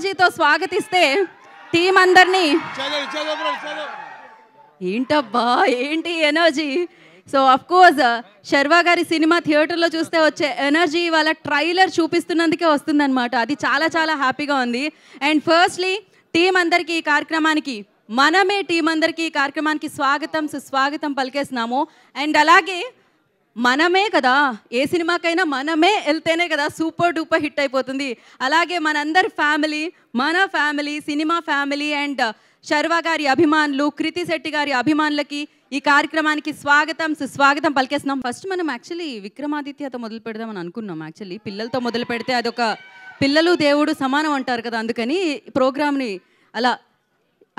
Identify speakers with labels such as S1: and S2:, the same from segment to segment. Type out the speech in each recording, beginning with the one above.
S1: ఎనర్జీతో స్వాగతిస్తే టీం అందరినీ. ఏంటబ్బా ఏంటి energy. So of course Sharwa గారి సినిమా థియేటర్లో చూస్తే వచ్చే ఎనర్జీ వాళ్ళ ట్రైలర్ చూపిస్తున్నందుకే వస్తుందన్నమాట. అది చాలా చాలా హ్యాపీగా ఉంది. అండ్ ఫస్ట్లీ టీం అందరికీ ఈ కార్యక్రమానికి, మనమే టీం అందరికీ ఈ కార్యక్రమానికి స్వాగతం సుస్వాగతం పలికేస్తున్నాము. అండ్ అలాగే మనమే కదా, ఏ సినిమాకైనా మనమే వెళ్తేనే కదా సూపర్ డూపర్ హిట్ అయిపోతుంది. అలాగే మనందరి ఫ్యామిలీ, మన family, cinema family and Sharwa గారి అభిమానులు, కృతి శెట్టి గారి అభిమానులకి ఈ కార్యక్రమానికి స్వాగతం సుస్వాగతం పలికేస్తున్నాం. ఫస్ట్ మనం యాక్చువల్లీ విక్రమాదిత్యతో మొదలు పెడదామని అనుకున్నాం. యాక్చువల్లీ పిల్లలతో మొదలు పెడితే అదొక పిల్లలు దేవుడు సమానం అంటారు కదా, అందుకని ప్రోగ్రామ్ని అలా.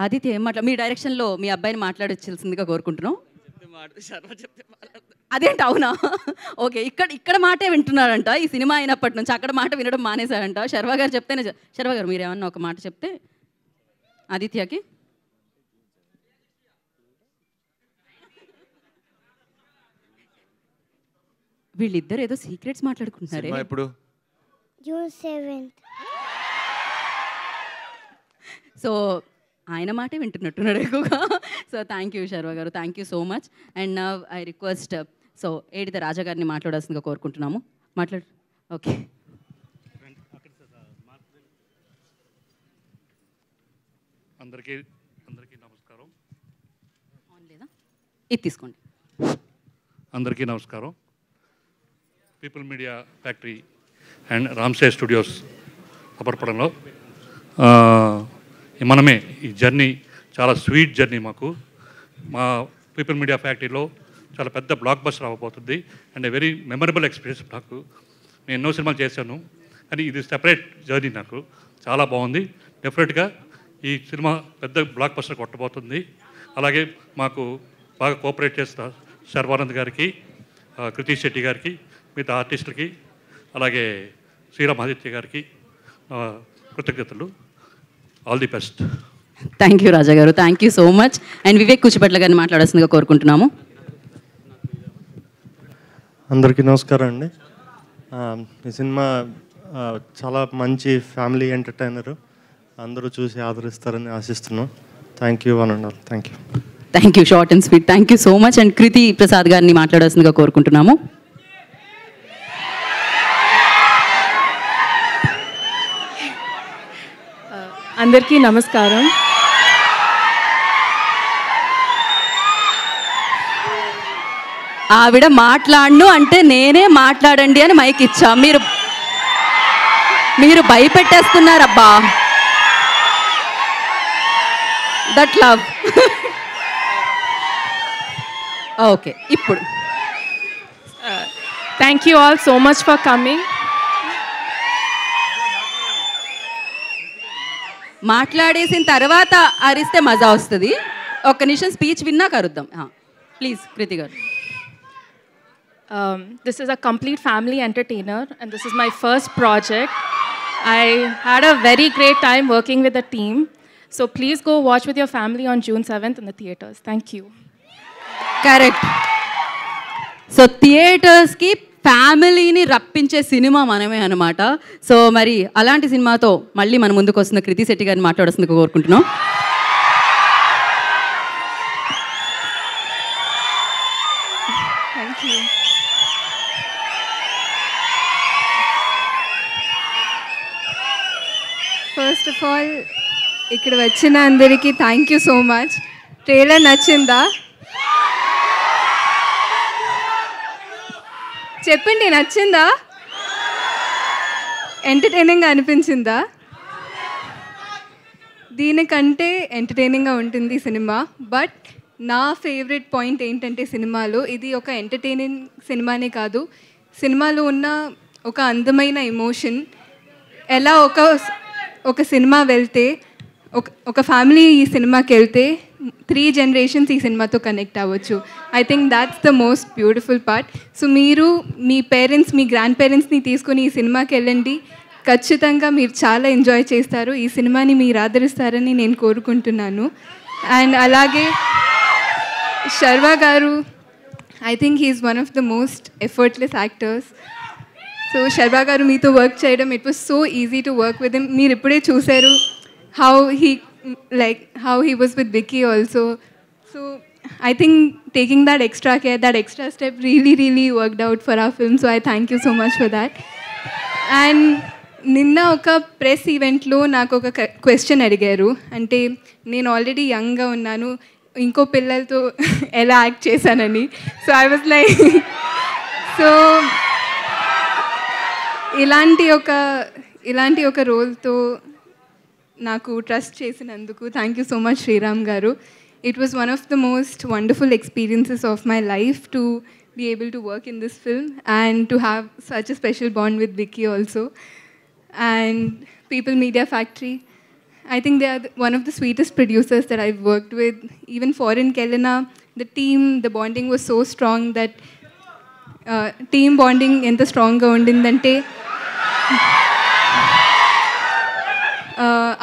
S1: ఆదిత్య ఏం మీ డైరెక్షన్లో మీ అబ్బాయిని మాట్లాడొచ్చాల్సిందిగా కోరుకుంటున్నాం. అదేంటి, అవునా? ఓకే, ఇక్కడ మాటే వింటున్నారంట ఈ సినిమా అయినప్పటి నుంచి. అక్కడ మాట వినడం మానేశారంట. శర్వా గారు చెప్తేనే. శర్వా గారు మీరు ఏమన్నా ఒక మాట చెప్తే ఆదిత్యకి. వీళ్ళిద్దరు ఏదో సీక్రెట్స్ మాట్లాడుకుంటున్నారే.
S2: ఇప్పుడు
S3: June 7th.
S1: సో ఆయన మాటే వింటున్నట్టున్నాడు ఎక్కువగా. So thank you Sharwa garu, thank you so much. And now I request so ఏడిత రాజా గారిని మాట్లాడాల్సిందిగా కోరుకుంటున్నాము. మాట్లాడు. ఓకే,
S4: అందరికీ నమస్కారం.
S1: లేదా ఇది తీసుకోండి.
S4: అందరికీ నమస్కారం. People media Factory and Ramsay Studios అపర్పడంలో మనమే ఈ జర్నీ చాలా స్వీట్ జర్నీ మాకు. మా పీపుల్ మీడియా ఫ్యాక్టరీలో చాలా పెద్ద బ్లాక్ బస్టర్ అవ్వబోతుంది అండ్ వెరీ మెమరబుల్ ఎక్స్పీరియన్స్ నాకు. నేను ఎన్నో సినిమాలు చేశాను కానీ ఇది సెపరేట్ జర్నీ నాకు. చాలా బాగుంది. డెఫినెట్గా ఈ సినిమా పెద్ద బ్లాక్ బస్టర్ కొట్టబోతుంది. అలాగే మాకు బాగా కోఆపరేట్ చేస్తా శర్వానంద్ గారికి, కృతి శెట్టి గారికి, మిగతా ఆర్టిస్టులకి, అలాగే శ్రీరామ్ ఆదిత్య గారికి కృతజ్ఞతలు. All the best.
S1: Thank you Raja గారు, thank you so much. And Vivek Kuchipatla గారిని మాట్లాడాల్సిందిగా కోరుకుంటున్నాము.
S5: అందరికీ నమస్కారం అండి. ఈ సినిమా చాలా మంచి ఫ్యామిలీ ఎంటర్టైనరు. అందరూ చూసి ఆదరిస్తారని ఆశిస్తున్నాం. Thank you one and all. Thank you.
S1: Thank you, short and sweet. Thank you so much. And Kriti Prasad గారిని మాట్లాడాల్సిందిగా కోరుకుంటున్నాము.
S6: అందరికీ నమస్కారం.
S1: ఆవిడ మాట్లాడను అంటే నేనే మాట్లాడండి అని మైక్ ఇచ్చా. మీరు భయపెట్టేస్తున్నారబ్బా. That love. ఓకే, ఇప్పుడు
S6: thank you all so much for coming.
S1: మాట్లాడేసిన తర్వాత అరిస్తే మజా వస్తుంది. ఒక్క నిమిషం స్పీచ్ విన్నాక అరుద్దాం. ప్లీజ్ కృతి గారు.
S6: This is a complete family entertainer and this is my first project. I had a very great time working with the team. So please go watch with your family on June 7th in the theatres. Thank you.
S1: Correct. So థియేటర్స్కి ఫ్యామిలీని రప్పించే cinema మనమే అనమాట. So మరి అలాంటి సినిమాతో మళ్ళీ మన ముందుకు వస్తున్న కృతి శెట్టి గారిని మాట్లాడాల్సిందిగా కోరుకుంటున్నాం.
S6: Thank you.
S7: First of all ఇక్కడ వచ్చిన అందరికీ thank you so much. Trailer నచ్చిందా? చెప్పండి, నచ్చిందా? ఎంటర్టైనింగ్గా అనిపించిందా? దీనికంటే ఎంటర్టైనింగ్గా ఉంటుంది సినిమా. బట్ నా ఫేవరెట్ పాయింట్ ఏంటంటే సినిమాలో ఇది ఒక ఎంటర్టైనింగ్ సినిమానే కాదు, సినిమాలో ఉన్న ఒక అందమైన ఎమోషన్. ఎలా ఒక సినిమా వెళ్తే ఒక ఫ్యామిలీ ఈ సినిమాకి వెళ్తే 3 generations ఈ సినిమాతో కనెక్ట్ అవ్వచ్చు. I think that's the most beautiful part. So మీరు మీ పేరెంట్స్, మీ గ్రాండ్ పేరెంట్స్ని తీసుకొని ఈ సినిమాకి వెళ్ళండి. ఖచ్చితంగా మీరు చాలా ఎంజాయ్ చేస్తారు. ఈ సినిమాని మీరు ఆదరిస్తారని నేను కోరుకుంటున్నాను. అండ్ అలాగే Sharwa garu, I think he's one of the most effortless actors. So Sharwa garu మీతో వర్క్ చేయడం, it was so easy to work with him. మీరు ఇప్పుడే చూశారు how he was with Vicky also. So I think taking that extra care, that extra step really worked out for our film. So I thank you so much for that. And నిన్న ఒక press ఈవెంట్లో నాకు ఒక question అడిగారు. అంటే నేను already యంగ్గా ఉన్నాను, ఇంకో పిల్లలతో ఎలా యాక్ట్ చేశానని. So I was like so ఇలాంటి ఒక రోల్తో నాకు ట్రస్ట్ చేసినందుకు thank you so much Sriram garu. It was one of the most wonderful experiences of my life to be able to work in this film and to have such a special bond with Vicky also. And People Media Factory, I think they are one of the sweetest producers that I've worked with. Even Foreign Kelena, the team, the bonding was so strong that team bonding enta strong ga undindante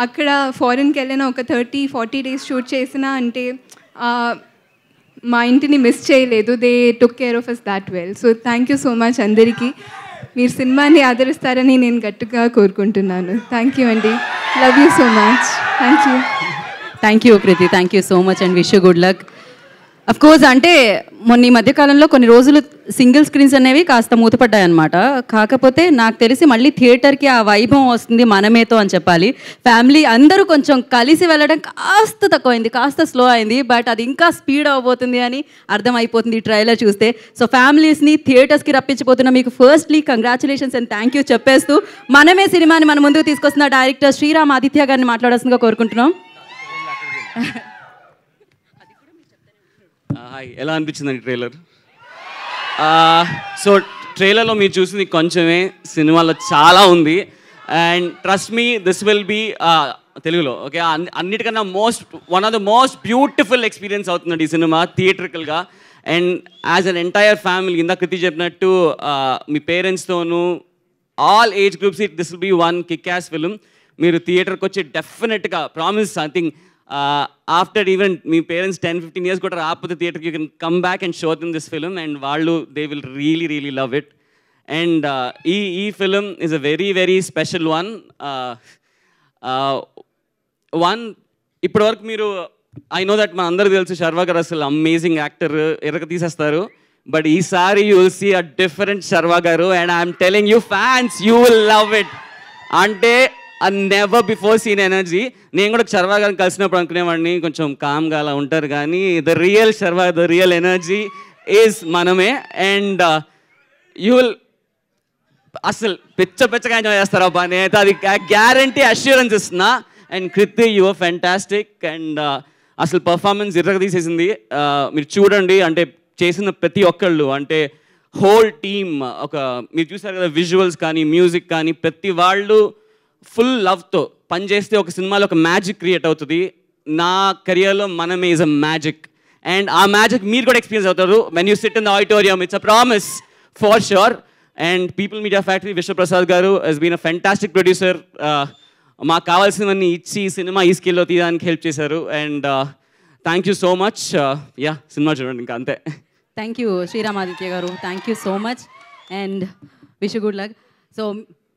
S7: అక్కడ ఫారెన్కి వెళ్ళిన ఒక 30-40 days shoot చేసినా అంటే మా ఇంటిని miss చేయలేదు. They took care of us that well. So thank you so much అందరికీ. మీరు సినిమాని ఆదరిస్తారని నేను గట్టిగా కోరుకుంటున్నాను. థ్యాంక్ యూ అండి. Love you so much.
S1: Thank you Krithi. Thank you so much and wish you good luck. Of course అంటే మొన్న ఈ మధ్యకాలంలో కొన్ని రోజులు సింగిల్ స్క్రీన్స్ అనేవి కాస్త మూతపడ్డాయి అనమాట. కాకపోతే నాకు తెలిసి మళ్ళీ థియేటర్కి ఆ వైభవం వస్తుంది మనమేతో అని చెప్పాలి. ఫ్యామిలీ అందరూ కొంచెం కలిసి వెళ్ళడం కాస్త తక్కువైంది, కాస్త స్లో అయింది. బట్ అది ఇంకా స్పీడ్ అవ్వబోతుంది అని అర్థమైపోతుంది ఈ ట్రైలర్ చూస్తే. సో ఫ్యామిలీస్ని థియేటర్స్కి రప్పించిపోతున్న మీకు firstly congratulations and thank you చెప్పేస్తూ మనమే సినిమాని మన ముందుకు తీసుకొస్తున్న డైరెక్టర్ శ్రీరామ్ ఆదిత్య గారిని మాట్లాడాల్సిందిగా కోరుకుంటున్నాం.
S2: హాయ్, ఎలా అనిపించిందండి ట్రైలర్? సో ట్రైలర్లో మీరు చూసింది కొంచెమే, సినిమాలో చాలా ఉంది. And trust me, this will be తెలుగులో ఓకే అన్నిటికన్నా one of the most beautiful experience అవుతుందండి ఈ సినిమా థియేట్రికల్గా. And as an entire family, ఇందాక కృతి చెప్పినట్టు మీ పేరెంట్స్తోనూ all age groups, this will be one kick ass film. మీరు థియేటర్కి వచ్చి డెఫినెట్గా promise, I think after even మీ పేరెంట్స్ 10-15 years కూడా రాకపోతే థియేటర్కి you can come back and show them this film and వాళ్ళు they will really love it. And ఈ film is a very special one. ఇప్పటివరకు మీరు ఐ నో దట్ మన అందరూ తెలుసు శర్వా గారు అసలు అమేజింగ్ యాక్టర్, ఎరగ తీసేస్తారు. బట్ ఈసారి you will see a different Sharwa గారు and I'm telling you fans you will love it. అంటే నెవర్ బిఫోర్ సీన్ ఎనర్జీ. నేను కూడా శర్వా గారిని కలిసినప్పుడు అనుకునేవాడిని కొంచెం కామ్గా అలా ఉంటారు, కానీ the real Sharwa, the real energy is మనమే. అండ్ యూ విల్ అసలు పిచ్చగా ఎంజాయ్ చేస్తారు అబ్బా. నేనైతే అది గ్యారంటీ అష్యూరెన్స్ ఇస్తున్నా. And Krithi, you are fantastic. And అసలు పర్ఫార్మెన్స్ ఇరగ తీసేసింది. మీరు చూడండి, అంటే చేసిన ప్రతి ఒక్కళ్ళు, అంటే హోల్ టీమ్, ఒక మీరు చూసారు కదా విజువల్స్ కానీ మ్యూజిక్ కానీ, ప్రతి వాళ్ళు ఫుల్ లవ్తో పనిచేస్తే ఒక సినిమాలో ఒక మ్యాజిక్ క్రియేట్ అవుతుంది. నా కెరియర్లో Manamey is a magic. And ఆ మ్యాజిక్ మీరు కూడా ఎక్స్పీరియన్స్ అవుతారు when you sit in the auditorium. It's a promise for sure. And people media factory Vishwaprasad గారు he's been a fantastic producer. మాకు కావాల్సినవన్నీ ఇచ్చి సినిమా ఈ స్కేల్లో తీయడానికి హెల్ప్ చేశారు. And thank you so much. సినిమా చూడండి, ఇంకా అంతే.
S1: థ్యాంక్ యూ శ్రీరామ్ ఆదిత్య గారు. Thank you so much and wish good luck. So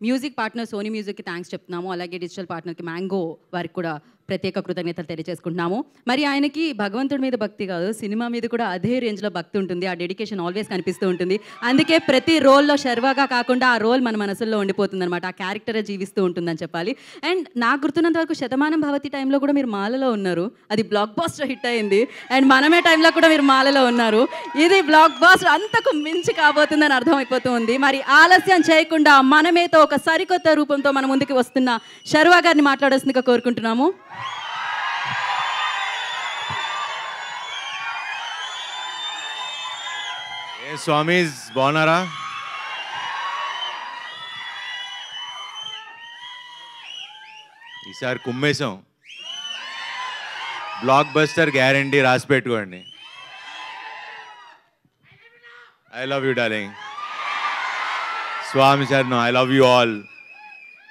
S1: music partner Sony మ్యూజిక్కి థ్యాంక్స్ చెప్తున్నాము. అలాగే డిజిటల్ పార్ట్నర్కి మ్యాంగో వారికి కూడా ప్రత్యేక కృతజ్ఞతలు తెలియజేసుకుంటున్నాము. మరి ఆయనకి భగవంతుడి మీద భక్తి కాదు, సినిమా మీద కూడా అదే రేంజ్లో భక్తి ఉంటుంది. ఆ డెడికేషన్ ఆల్వేస్ కనిపిస్తూ ఉంటుంది. అందుకే ప్రతి రోల్లో శర్వాగా కాకుండా ఆ రోల్ మన మనసుల్లో ఉండిపోతుంది అనమాట. ఆ క్యారెక్టరే జీవిస్తూ ఉంటుందని చెప్పాలి. అండ్ నాకు గుర్తున్నంత వరకు శతమానం భవతి టైంలో కూడా మీరు మాలలో ఉన్నారు. అది బ్లాక్ బాస్టర్ హిట్ అయింది. అండ్ మనమే టైంలో కూడా మీరు మాలలో ఉన్నారు. ఇది బ్లాక్ బాస్టర్ అంతకు మించి కాబోతుందని అర్థమైపోతూ ఉంది. మరి ఆలస్యం చేయకుండా మనమేతో ఒక సరికొత్త రూపంతో మన ముందుకు వస్తున్న శర్వా గారిని మాట్లాడాల్సిందిగా కోరుకుంటున్నాము.
S8: స్వామీస్ బాగున్నారా? ఈసారి కుమ్మేశాం. బ్లాక్ బస్టర్ గ్యారంటీ, రాసి పెట్టుకోండి. I love you darling. Swami sir, I love you all.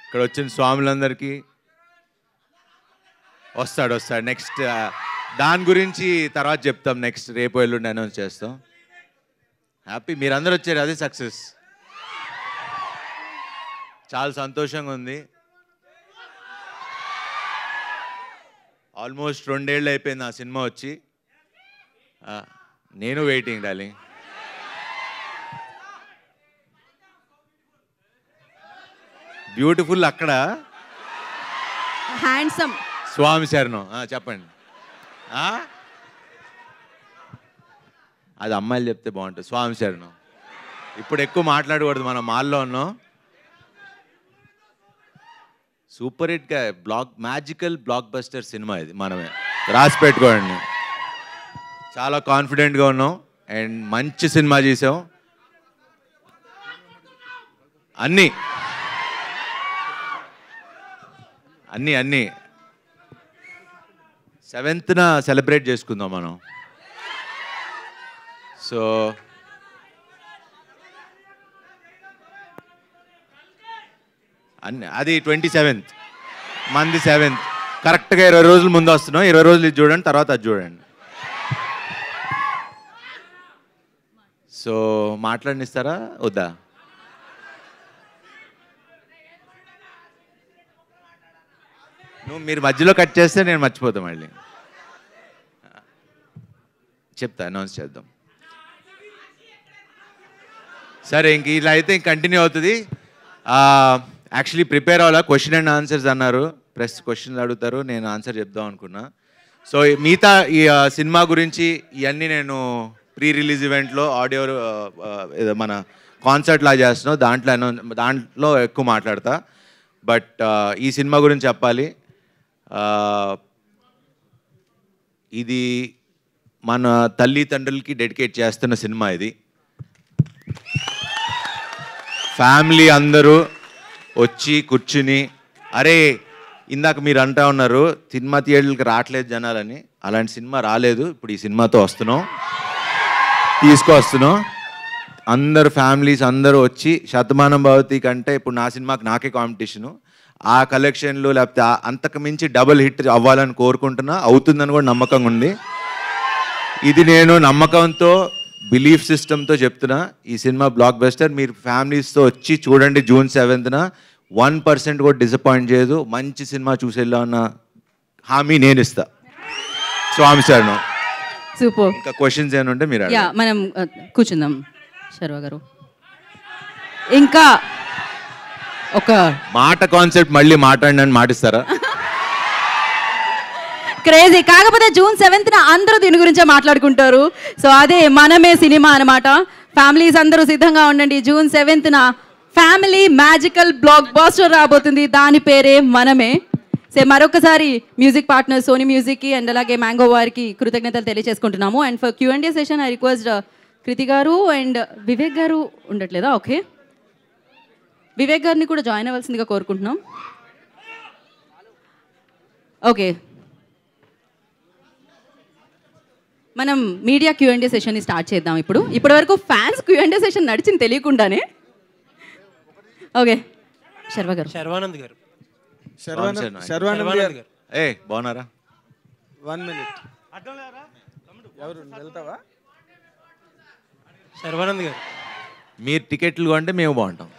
S8: ఇక్కడ వచ్చిన స్వాములందరికీ వస్తాడు. నెక్స్ట్ దాని గురించి తర్వాత చెప్తాం. నెక్స్ట్ రేపు ఎల్లుండి అనౌన్స్ చేస్తాం. హ్యాపీ మీరందరూ వచ్చారు, అదే సక్సెస్. చాలా సంతోషంగా ఉంది. ఆల్మోస్ట్ 2 ఏళ్ళు అయిపోయింది ఆ సినిమా వచ్చి. నేను వెయిటింగ్ డార్లింగ్. బ్యూటిఫుల్ అక్కడ
S1: హ్యాండ్సమ్.
S8: స్వామి శరణం చెప్పండి. అది అమ్మాయిలు చెప్తే బాగుంటుంది. స్వామి శరణం. ఇప్పుడు ఎక్కువ మాట్లాడకూడదు, మనం మాల్లో ఉన్నాం. సూపర్ హిట్గా మ్యాజికల్ బ్లాక్ బస్టర్ సినిమా ఇది, మనమే రాసి పెట్టుకోండి. చాలా కాన్ఫిడెంట్గా ఉన్నాం అండ్ మంచి సినిమా చేసాం. అన్నీ 7th సెలబ్రేట్ చేసుకుందాం మనం. సో అది 27th, మంది 7th. కరెక్ట్గా 20 రోజుల ముందు వస్తున్నాం. 20 రోజులు ఇది చూడండి, తర్వాత అది చూడండి. సో మాట్లాడినిస్తారా వద్దా? మీరు మధ్యలో కట్ చేస్తే నేను మర్చిపోతాను మళ్ళీ. చెప్తా, అనౌన్స్ చేద్దాం. సరే, ఇంక ఇలా అయితే ఇంక కంటిన్యూ అవుతుంది. యాక్చువల్లీ ప్రిపేర్ అవ్వాలా, క్వశ్చన్ అండ్ ఆన్సర్స్ అన్నారు. ప్రెస్ క్వశ్చన్లు అడుగుతారు, నేను ఆన్సర్ చెప్దాం అనుకున్నా. సో మిగతా ఈ సినిమా గురించి ఇవన్నీ నేను ప్రీ రిలీజ్ ఈవెంట్లో ఆడియో మన కాన్సర్ట్ లా చేస్తున్నాం, దాంట్లో ఎక్కువ మాట్లాడతా. బట్ ఈ సినిమా గురించి చెప్పాలి. ఇది మన తల్లిదండ్రులకి డెడికేట్ చేస్తున్న సినిమా. ఇది ఫ్యామిలీ అందరూ వచ్చి కూర్చుని, అరే ఇందాక మీరు అంటా ఉన్నారు సినిమా థియేటర్కి రావట్లేదు జనాలని. అలాంటి సినిమా రాలేదు, ఇప్పుడు ఈ సినిమాతో తీసుకొస్తున్నాం. అందరు ఫ్యామిలీస్ అందరూ వచ్చి, శతమానం భవతి కంటే ఇప్పుడు నా సినిమాకి నాకే కాంపిటీషను. ఆ కలెక్షన్లు లేకపోతే అంతకు మించి డబుల్ హిట్ అవ్వాలని కోరుకుంటున్నా. అవుతుందని కూడా నమ్మకంగా ఉంది. ఇది నేను నమ్మకంతో, బిలీఫ్ సిస్టమ్తో చెప్తున్నా. ఈ సినిమా బ్లాక్ బస్టర్. మీరు ఫ్యామిలీస్తో వచ్చి చూడండి. June 7th 1% కూడా డిసప్పాయింట్ చేయదు. మంచి సినిమా చూసేలా ఉన్న హామీ నేను ఇస్తా. స్వామి శరణం.
S1: సూపర్.
S8: ఇంకా క్వశ్చన్స్ ఏమైనా ఉంటే మీరు
S1: మనం కూర్చుందాం. శర్వ గారు, ఇంకా ఒక
S8: మాట కాన్సెప్ట్ మళ్ళీ మాట్లాడిన మాటిస్తారా?
S1: క్రేజీ. కాకపోతే June 7th అందరూ దీని గురించే మాట్లాడుకుంటారు. సో అదే మనమే సినిమా అనమాట. ఫ్యామిలీస్ అందరూ సిద్ధంగా ఉండండి. June 7th family magical blockbuster రాబోతుంది. దాని పేరే మనమే. సో మరొకసారి మ్యూజిక్ పార్ట్నర్ సోనీ మ్యూజిక్కి అండ్ అలాగే మ్యాంగో వారికి కృతజ్ఞతలు తెలియజేసుకుంటున్నాము. And for Q&A session I request Kriti గారు అండ్ వివేక్ గారు ఉండట్లేదా? ఓకే, వివేక్ గారిని కూడా జాయిన్ అవ్వాల్సిందిగా కోరుకుంటున్నాం. ఓకే, మనం మీడియా Q&A సెషన్ని స్టార్ట్ చేద్దాం. ఇప్పటి వరకు ఫ్యాన్స్ Q&A సెషన్ నడిచింది తెలియకుండానే. ఓకే, శర్వ గారు.
S9: శర్వానంద్ గారు.
S8: బాగున్నారా?
S9: 1 minute. ఎవరు వెళ్తావా? శర్వానంద్ గారు,
S8: మీరు టికెట్లు అంటే మేము బాగుంటాం.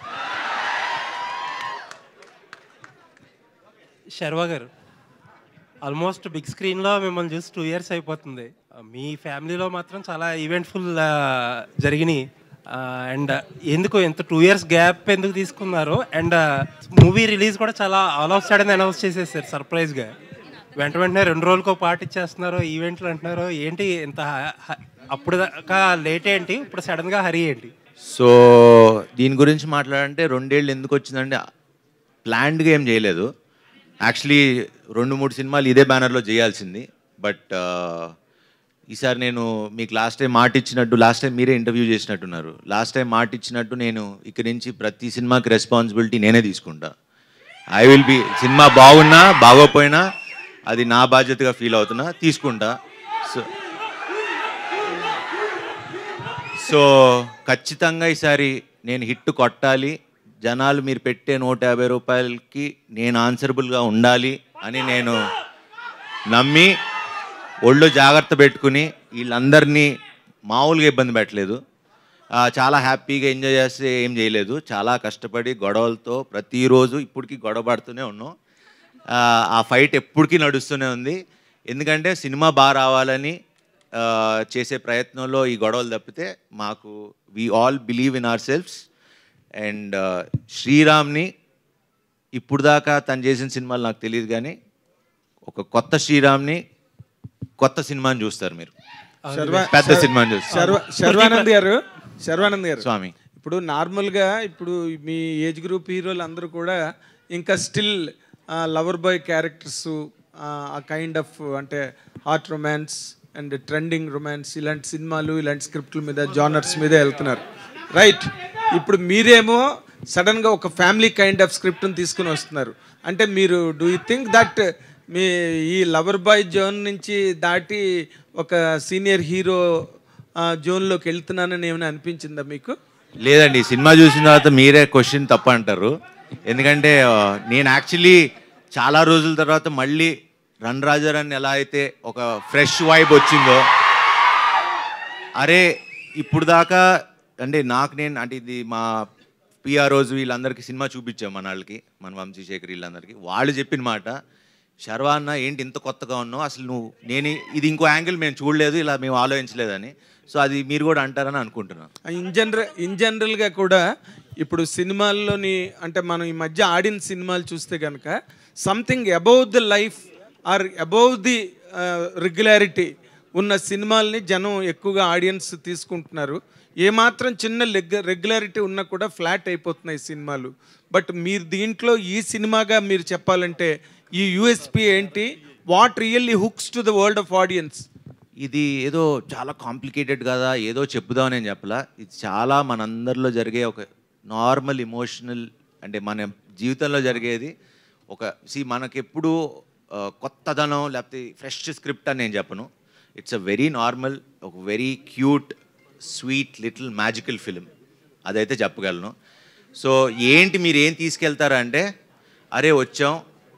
S9: శర్వా గారు, ఆల్మోస్ట్ బిగ్ స్క్రీన్లో మిమ్మల్ని చూసి 2 years అయిపోతుంది. మీ ఫ్యామిలీలో మాత్రం చాలా ఈవెంట్ఫుల్ జరిగినాయి. అండ్ ఎందుకు ఎంత 2 years గ్యాప్ ఎందుకు తీసుకున్నారు? అండ్ మూవీ రిలీజ్ కూడా చాలా ఆల్ ఆఫ్ సడన్ అనౌన్స్ చేసేసారు సర్ప్రైజ్గా. వెంటనే 2 రోజులకో పార్ట్ ఇచ్చేస్తున్నారు, ఈవెంట్లు అంటున్నారు. ఏంటి ఇంత అప్పుడు దాకా లేట్ ఏంటి, ఇప్పుడు సడన్గా హరీ ఏంటి?
S8: సో దీని గురించి మాట్లాడంటే 2 ఏళ్ళు ఎందుకు వచ్చిందంటే ప్లాన్డ్గా ఏం చేయలేదు. యాక్చువల్లీ 2-3 సినిమాలు ఇదే బ్యానర్లో చేయాల్సింది. బట్ ఈసారి నేను మీకు లాస్ట్ టైం మాట ఇచ్చినట్టు, లాస్ట్ టైం మీరే ఇంటర్వ్యూ చేసినట్టున్నారు, లాస్ట్ టైం మాట ఇచ్చినట్టు నేను ఇక్కడి నుంచి ప్రతి సినిమాకి రెస్పాన్సిబిలిటీ నేనే తీసుకుంటా. ఐ విల్ బి, సినిమా బాగున్నా బాగోపోయినా అది నా బాధ్యతగా ఫీల్ అవుతున్నా, తీసుకుంటా. సో ఖచ్చితంగా ఈసారి నేను హిట్ కొట్టాలి. జనాలు మీరు పెట్టే 150 రూపాయలకి నేను ఆన్సరబుల్గా ఉండాలి అని నేను నమ్మి ఒళ్ళు జాగ్రత్త పెట్టుకుని వీళ్ళందరినీ మామూలుగా ఇబ్బంది పెట్టలేదు. చాలా హ్యాపీగా ఎంజాయ్ చేస్తే ఏం చేయలేదు, చాలా కష్టపడి గొడవలతో ప్రతిరోజు ఇప్పటికీ గొడవ పడుతూనే ఉన్నాం. ఆ ఫైట్ ఎప్పటికీ నడుస్తూనే ఉంది. ఎందుకంటే సినిమా బాగా రావాలని చేసే ప్రయత్నంలో ఈ గొడవలు తప్పితే మాకు we all believe in our selves. And శ్రీరామ్ని ఇప్పుడు దాకా తను చేసిన సినిమాలు నాకు తెలియదు, కానీ ఒక కొత్త శ్రీరామ్ని కొత్త సినిమాని చూస్తారు మీరు, పెద్ద సినిమాని చూస్తారు.
S10: శర్వానంద్ గారు
S8: స్వామి,
S10: ఇప్పుడు నార్మల్గా ఇప్పుడు మీ ఏజ్ గ్రూప్ హీరోలు అందరూ కూడా ఇంకా స్టిల్ లవర్ బాయ్ క్యారెక్టర్స్, ఆ కైండ్ ఆఫ్ అంటే heart romance and trending romance ఇలాంటి సినిమాలు ఇలాంటి స్క్రిప్ట్ల మీద జానర్స్ మీద వెళ్తున్నారు, రైట్? ఇప్పుడు మీరేమో సడన్గా ఒక ఫ్యామిలీ కైండ్ ఆఫ్ స్క్రిప్ట్ని తీసుకుని వస్తున్నారు. అంటే మీరు డూ యూ థింక్ దట్ మీ ఈ లవర్ బాయ్ జోన్ నుంచి దాటి ఒక సీనియర్ హీరో జోన్లోకి వెళ్తున్నానని ఏమైనా అనిపించిందా మీకు?
S8: లేదండి, సినిమా చూసిన తర్వాత మీరే క్వశ్చన్ తప్ప అంటారు. ఎందుకంటే నేను యాక్చువల్లీ చాలా రోజుల తర్వాత మళ్ళీ రన్ రాజారాన్ని ఎలా అయితే ఒక ఫ్రెష్ వైబ్ వచ్చిందో, అరే ఇప్పుడు దాకా అంటే అంటే ఇది మా పిఆర్ఓస్ వీళ్ళందరికీ సినిమా చూపించాం, మన వాళ్ళకి, మన వంశీశేఖర్ వీళ్ళందరికీ. వాళ్ళు చెప్పిన మాట, శర్వా అన్న ఏంటి ఇంత కొత్తగా ఉన్నావు, అసలు ఇది ఇంకో యాంగిల్ మేము చూడలేదు, ఇలా మేము ఆలోచించలేదని. సో అది మీరు కూడా అంటారని అనుకుంటున్నాను.
S10: ఇన్ జనరల్గా కూడా ఇప్పుడు సినిమాల్లోని అంటే మనం ఈ మధ్య ఆడిన సినిమాలు చూస్తే కనుక something above the life or above the regularity ఉన్న సినిమాల్ని జనం ఎక్కువగా ఆడియన్స్ తీసుకుంటున్నారు. ఏమాత్రం చిన్న రెగ్యులారిటీ ఉన్నా కూడా ఫ్లాట్ అయిపోతున్నాయి సినిమాలు. బట్ మీరు దీంట్లో ఈ సినిమాగా మీరు చెప్పాలంటే ఈ యూఎస్పీ ఏంటి? What really hooks to the world of audience?
S8: ఇది ఏదో చాలా కాంప్లికేటెడ్ కదా, ఏదో చెప్పుదామని నేను చెప్పలా. ఇది చాలా మనందరిలో జరిగే ఒక నార్మల్ ఇమోషనల్, అంటే మన జీవితంలో జరిగేది. మనకెప్పుడు కొత్తదనం లేకపోతే ఫ్రెష్ స్క్రిప్ట్ అని నేను చెప్పను. ఇట్స్ అ వెరీ నార్మల్, ఒక very cute sweet little magical film, అదైతే చెప్పగలను. సో ఏంటి మీరు ఏం తీసుకెళ్తారా అంటే, అరే వచ్చాం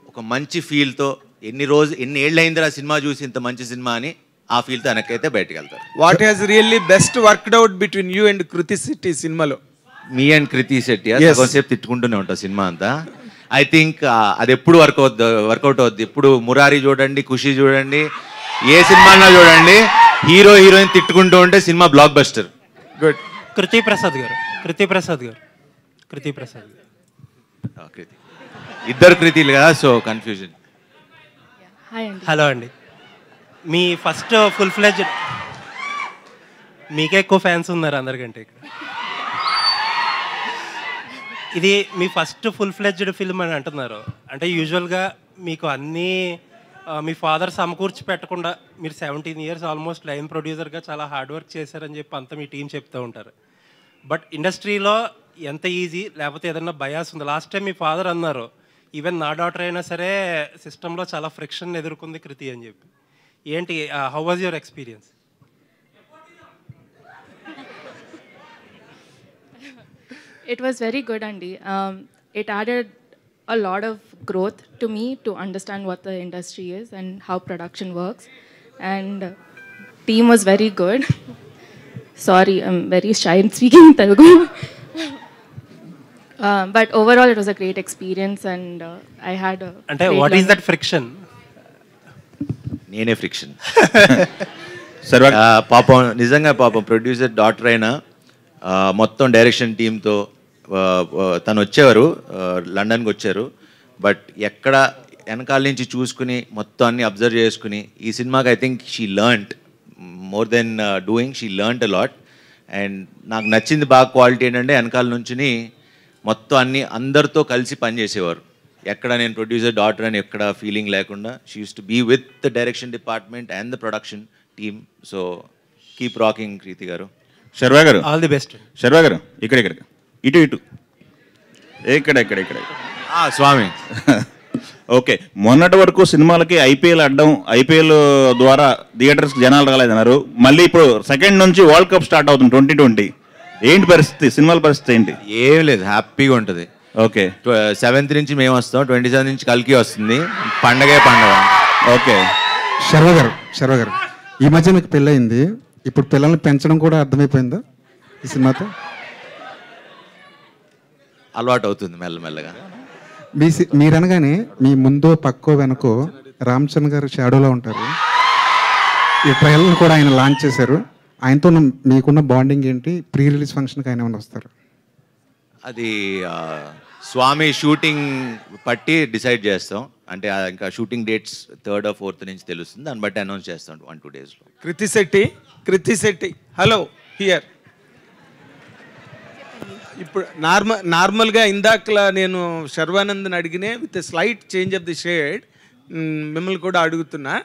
S8: ఒక మంచి ఫీల్తో, ఎన్ని ఏళ్ళు అయిందిరా సినిమా చూసి ఇంత మంచి సినిమా అని ఆ ఫీల్తో వెనకైతే బయటకు వెళ్తారు.
S10: What has really best worked out between you and Kriti Shetty సినిమాలో?
S8: మీ అండ్ కృతి శెట్టి కొంతసేపు తిట్టుకుంటూనే ఉంటా సినిమా అంతా. ఐ థింక్ అది ఎప్పుడు వర్కౌట్ అవుద్ది. ఇప్పుడు మురారి చూడండి, ఖుషి చూడండి, ఏ సినిమాలో చూడండి, హీరో హీరోయిన్ తిట్టుకుంటూ ఉంటే సినిమా బ్లాక్ బస్టర్.
S10: గుడ్.
S9: కృతి ప్రసాద్ గారు
S8: ఇద్దరు కృతిలు కదా, సో కన్ఫ్యూజన్.
S9: హలో అండి, మీ ఫస్ట్ ఫుల్ ఫ్లెడ్జ్, మీకే ఎక్కువ ఫ్యాన్స్ ఉన్నారు అందరికంటే ఇక్కడ. ఇది మీ ఫస్ట్ ఫుల్ ఫ్లెడ్జ్డ్ ఫిల్మ్ అని అంటున్నారు. అంటే యూజువల్గా మీకు అన్నీ మీ ఫాదర్ సమకూర్చి పెట్టకుండా మీరు 17 years ఆల్మోస్ట్ లైన్ ప్రొడ్యూసర్గా చాలా హార్డ్ వర్క్ చేశారని చెప్పి అంతా మీ టీం చెప్తూ ఉంటారు. బట్ ఇండస్ట్రీలో ఎంత ఈజీ, లేకపోతే ఏదన్నా బయాస్ ఉంది? లాస్ట్ టైం మీ ఫాదర్ అన్నారు, ఈవెన్ నా డాటర్ అయినా సరే సిస్టంలో చాలా ఫ్రిక్షన్ ఎదుర్కొంది కృతి అని చెప్పి. ఏంటి, how was your experience?
S6: It was very good, Andy. It added a lot of growth to me to understand what the industry is and how production works. And team was very good. Sorry, I'm very shy in speaking Telugu. But overall, it was a great experience, and I had a.
S9: And what is that friction?
S8: నేనే friction. పాపం నిజంగా పాపం producer doctor అయినా మొత్తం direction టీంతో తను వచ్చేవారు, లండన్కి వచ్చారు. బట్ ఎక్కడ వెనకాల నుంచి చూసుకుని మొత్తం అన్ని అబ్జర్వ్ చేసుకుని ఈ సినిమాకి I think she learned more than doing, she learned a lot. And నాకు నచ్చింది బాగా క్వాలిటీ ఏంటంటే వెనకాల నుంచి మొత్తం అన్ని అందరితో కలిసి పనిచేసేవారు. ఎక్కడ నేను ప్రొడ్యూసర్ డాటర్ అని ఎక్కడ ఫీలింగ్ లేకుండా she used to be with the direction department and the production team. So keep rocking Kriti గారు.
S11: శర్వా గారు
S9: ఆల్ ది బెస్ట్.
S11: శర్వా గారు ఇక్కడ ఇటు ఇక్కడ
S8: స్వామి.
S11: ఓకే, మొన్నటి వరకు సినిమాలకి ఐపీఎల్ ద్వారా థియేటర్స్ జనాలు రాలేదన్నారు. మళ్ళీ ఇప్పుడు సెకండ్ నుంచి వరల్డ్ కప్ స్టార్ట్ అవుతుంది 2020. ఏంటి పరిస్థితి, సినిమాల పరిస్థితి ఏంటి?
S8: ఏం లేదు, హ్యాపీగా ఉంటుంది.
S11: ఓకే,
S8: 7th నుంచి మేము వస్తాం, 27 నుంచి కల్కి వస్తుంది, పండగ.
S11: ఓకే,
S12: శర్వ గారు ఈ మధ్య మీకు పెళ్ళయింది, ఇప్పుడు పిల్లల్ని పెంచడం కూడా అర్థమైపోయిందా? ఈ సినిమాతో?
S8: అలవాటు అవుతుంది మెల్లమెల్లగా.
S12: మీరనగానే మీ ముందో పక్కో వెనకో రామ్ చరణ్ గారు షాడోలో ఉంటారు. ఈ ట్రైలర్ కూడా ఆయన లాంచ్ చేశారు. ఆయనతో మీకున్న బాండింగ్ ఏంటి? ప్రీ రిలీజ్ ఫంక్షన్కి ఆయన ఏమైనా వస్తారు?
S8: అది స్వామి షూటింగ్ పట్టి డిసైడ్ చేస్తాం. అంటే ఇంకా shooting dates 3rd or 4th నుంచి తెలుస్తుంది. దాన్ని బట్టి అనౌన్స్ చేస్తాం 1-2 daysలో.
S10: Kriti Shetty hello here. ఇప్పుడు నార్మల్గా ఇందాకలా నేను శర్వానంద్ని అడిగినే with slight change of the shade మిమ్మల్ని కూడా అడుగుతున్నా.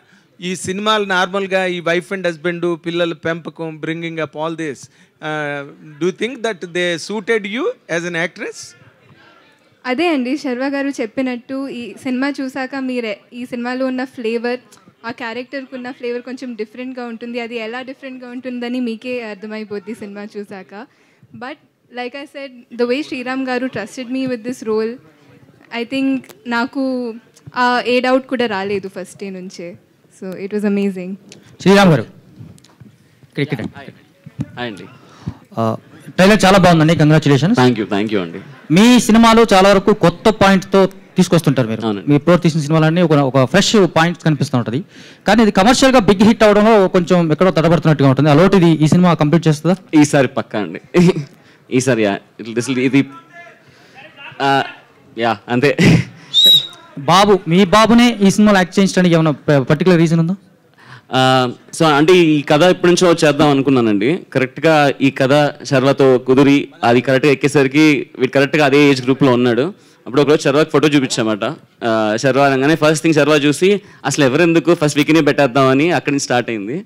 S10: ఈ సినిమాలు నార్మల్గా ఈ వైఫ్ అండ్ హస్బెండ్ పిల్లల పెంపకం bringing up all this do think that they suited you as an actress?
S7: అదే అండి శర్వా గారు చెప్పినట్టు ఈ సినిమా చూసాక మీరే ఈ సినిమాలో ఉన్న ఫ్లేవర్, ఆ క్యారెక్టర్కి ఉన్న ఫ్లేవర్ కొంచెం డిఫరెంట్గా ఉంటుంది. అది ఎలా డిఫరెంట్గా ఉంటుందని మీకే అర్థమైపోద్ది సినిమా చూసాక. But like I said, the way Sriram గారు trusted me with this role, I think నాకు ఏ డౌట్ కూడా రాలేదు ఫస్ట్ డే నుంచే. So it was amazing.
S13: Sriram గారు ఇక్కడ
S2: అండి,
S13: ట్రైలర్ చాలా బాగుందండి. కంగ్రాచులేషన్స్.
S2: థ్యాంక్ యూ అండి.
S13: మీ సినిమాలో చాలా వరకు కొత్త పాయింట్తో తీసుకొస్తుంటారు మీరు. మీ ఇప్పుడు తీసిన సినిమాలన్నీ ఒక ఫ్రెష్ పాయింట్స్ కనిపిస్తూ ఉంటుంది. కానీ ఇది కమర్షియల్గా బిగ్ హిట్ అవడంలో కొంచెం ఎక్కడో తడబడుతున్నట్టుగా ఉంటుంది. అలాంటి ఈ సినిమా కంప్లీట్ చేస్తుందా?
S2: ఈసారి పక్కా అండి. ఈసారి ఇది అంతే.
S13: మీ బాబునే ఈ సినిమాలో యాక్ట్ చేయించడానికి ఏమైనా పర్టికులర్ రీజన్ ఉందా?
S2: సో అంటే ఈ కథ ఇప్పటి నుంచో చేద్దాం అనుకున్నానండి. కరెక్ట్గా ఈ కథ శర్వాతో కుదిరి అది కరెక్ట్గా ఎక్కేసరికి వీడు కరెక్ట్గా అదే ఏజ్ గ్రూప్లో ఉన్నాడు. అప్పుడు ఒకరోజు శర్వాకి ఫోటో చూపించామాట. శర్వా అనగానే ఫస్ట్ థింగ్ శర్వా చూసి అసలు ఎవరెందుకు ఫస్ట్ వీక్నే పెట్టేద్దామని అక్కడి నుంచి స్టార్ట్ అయింది.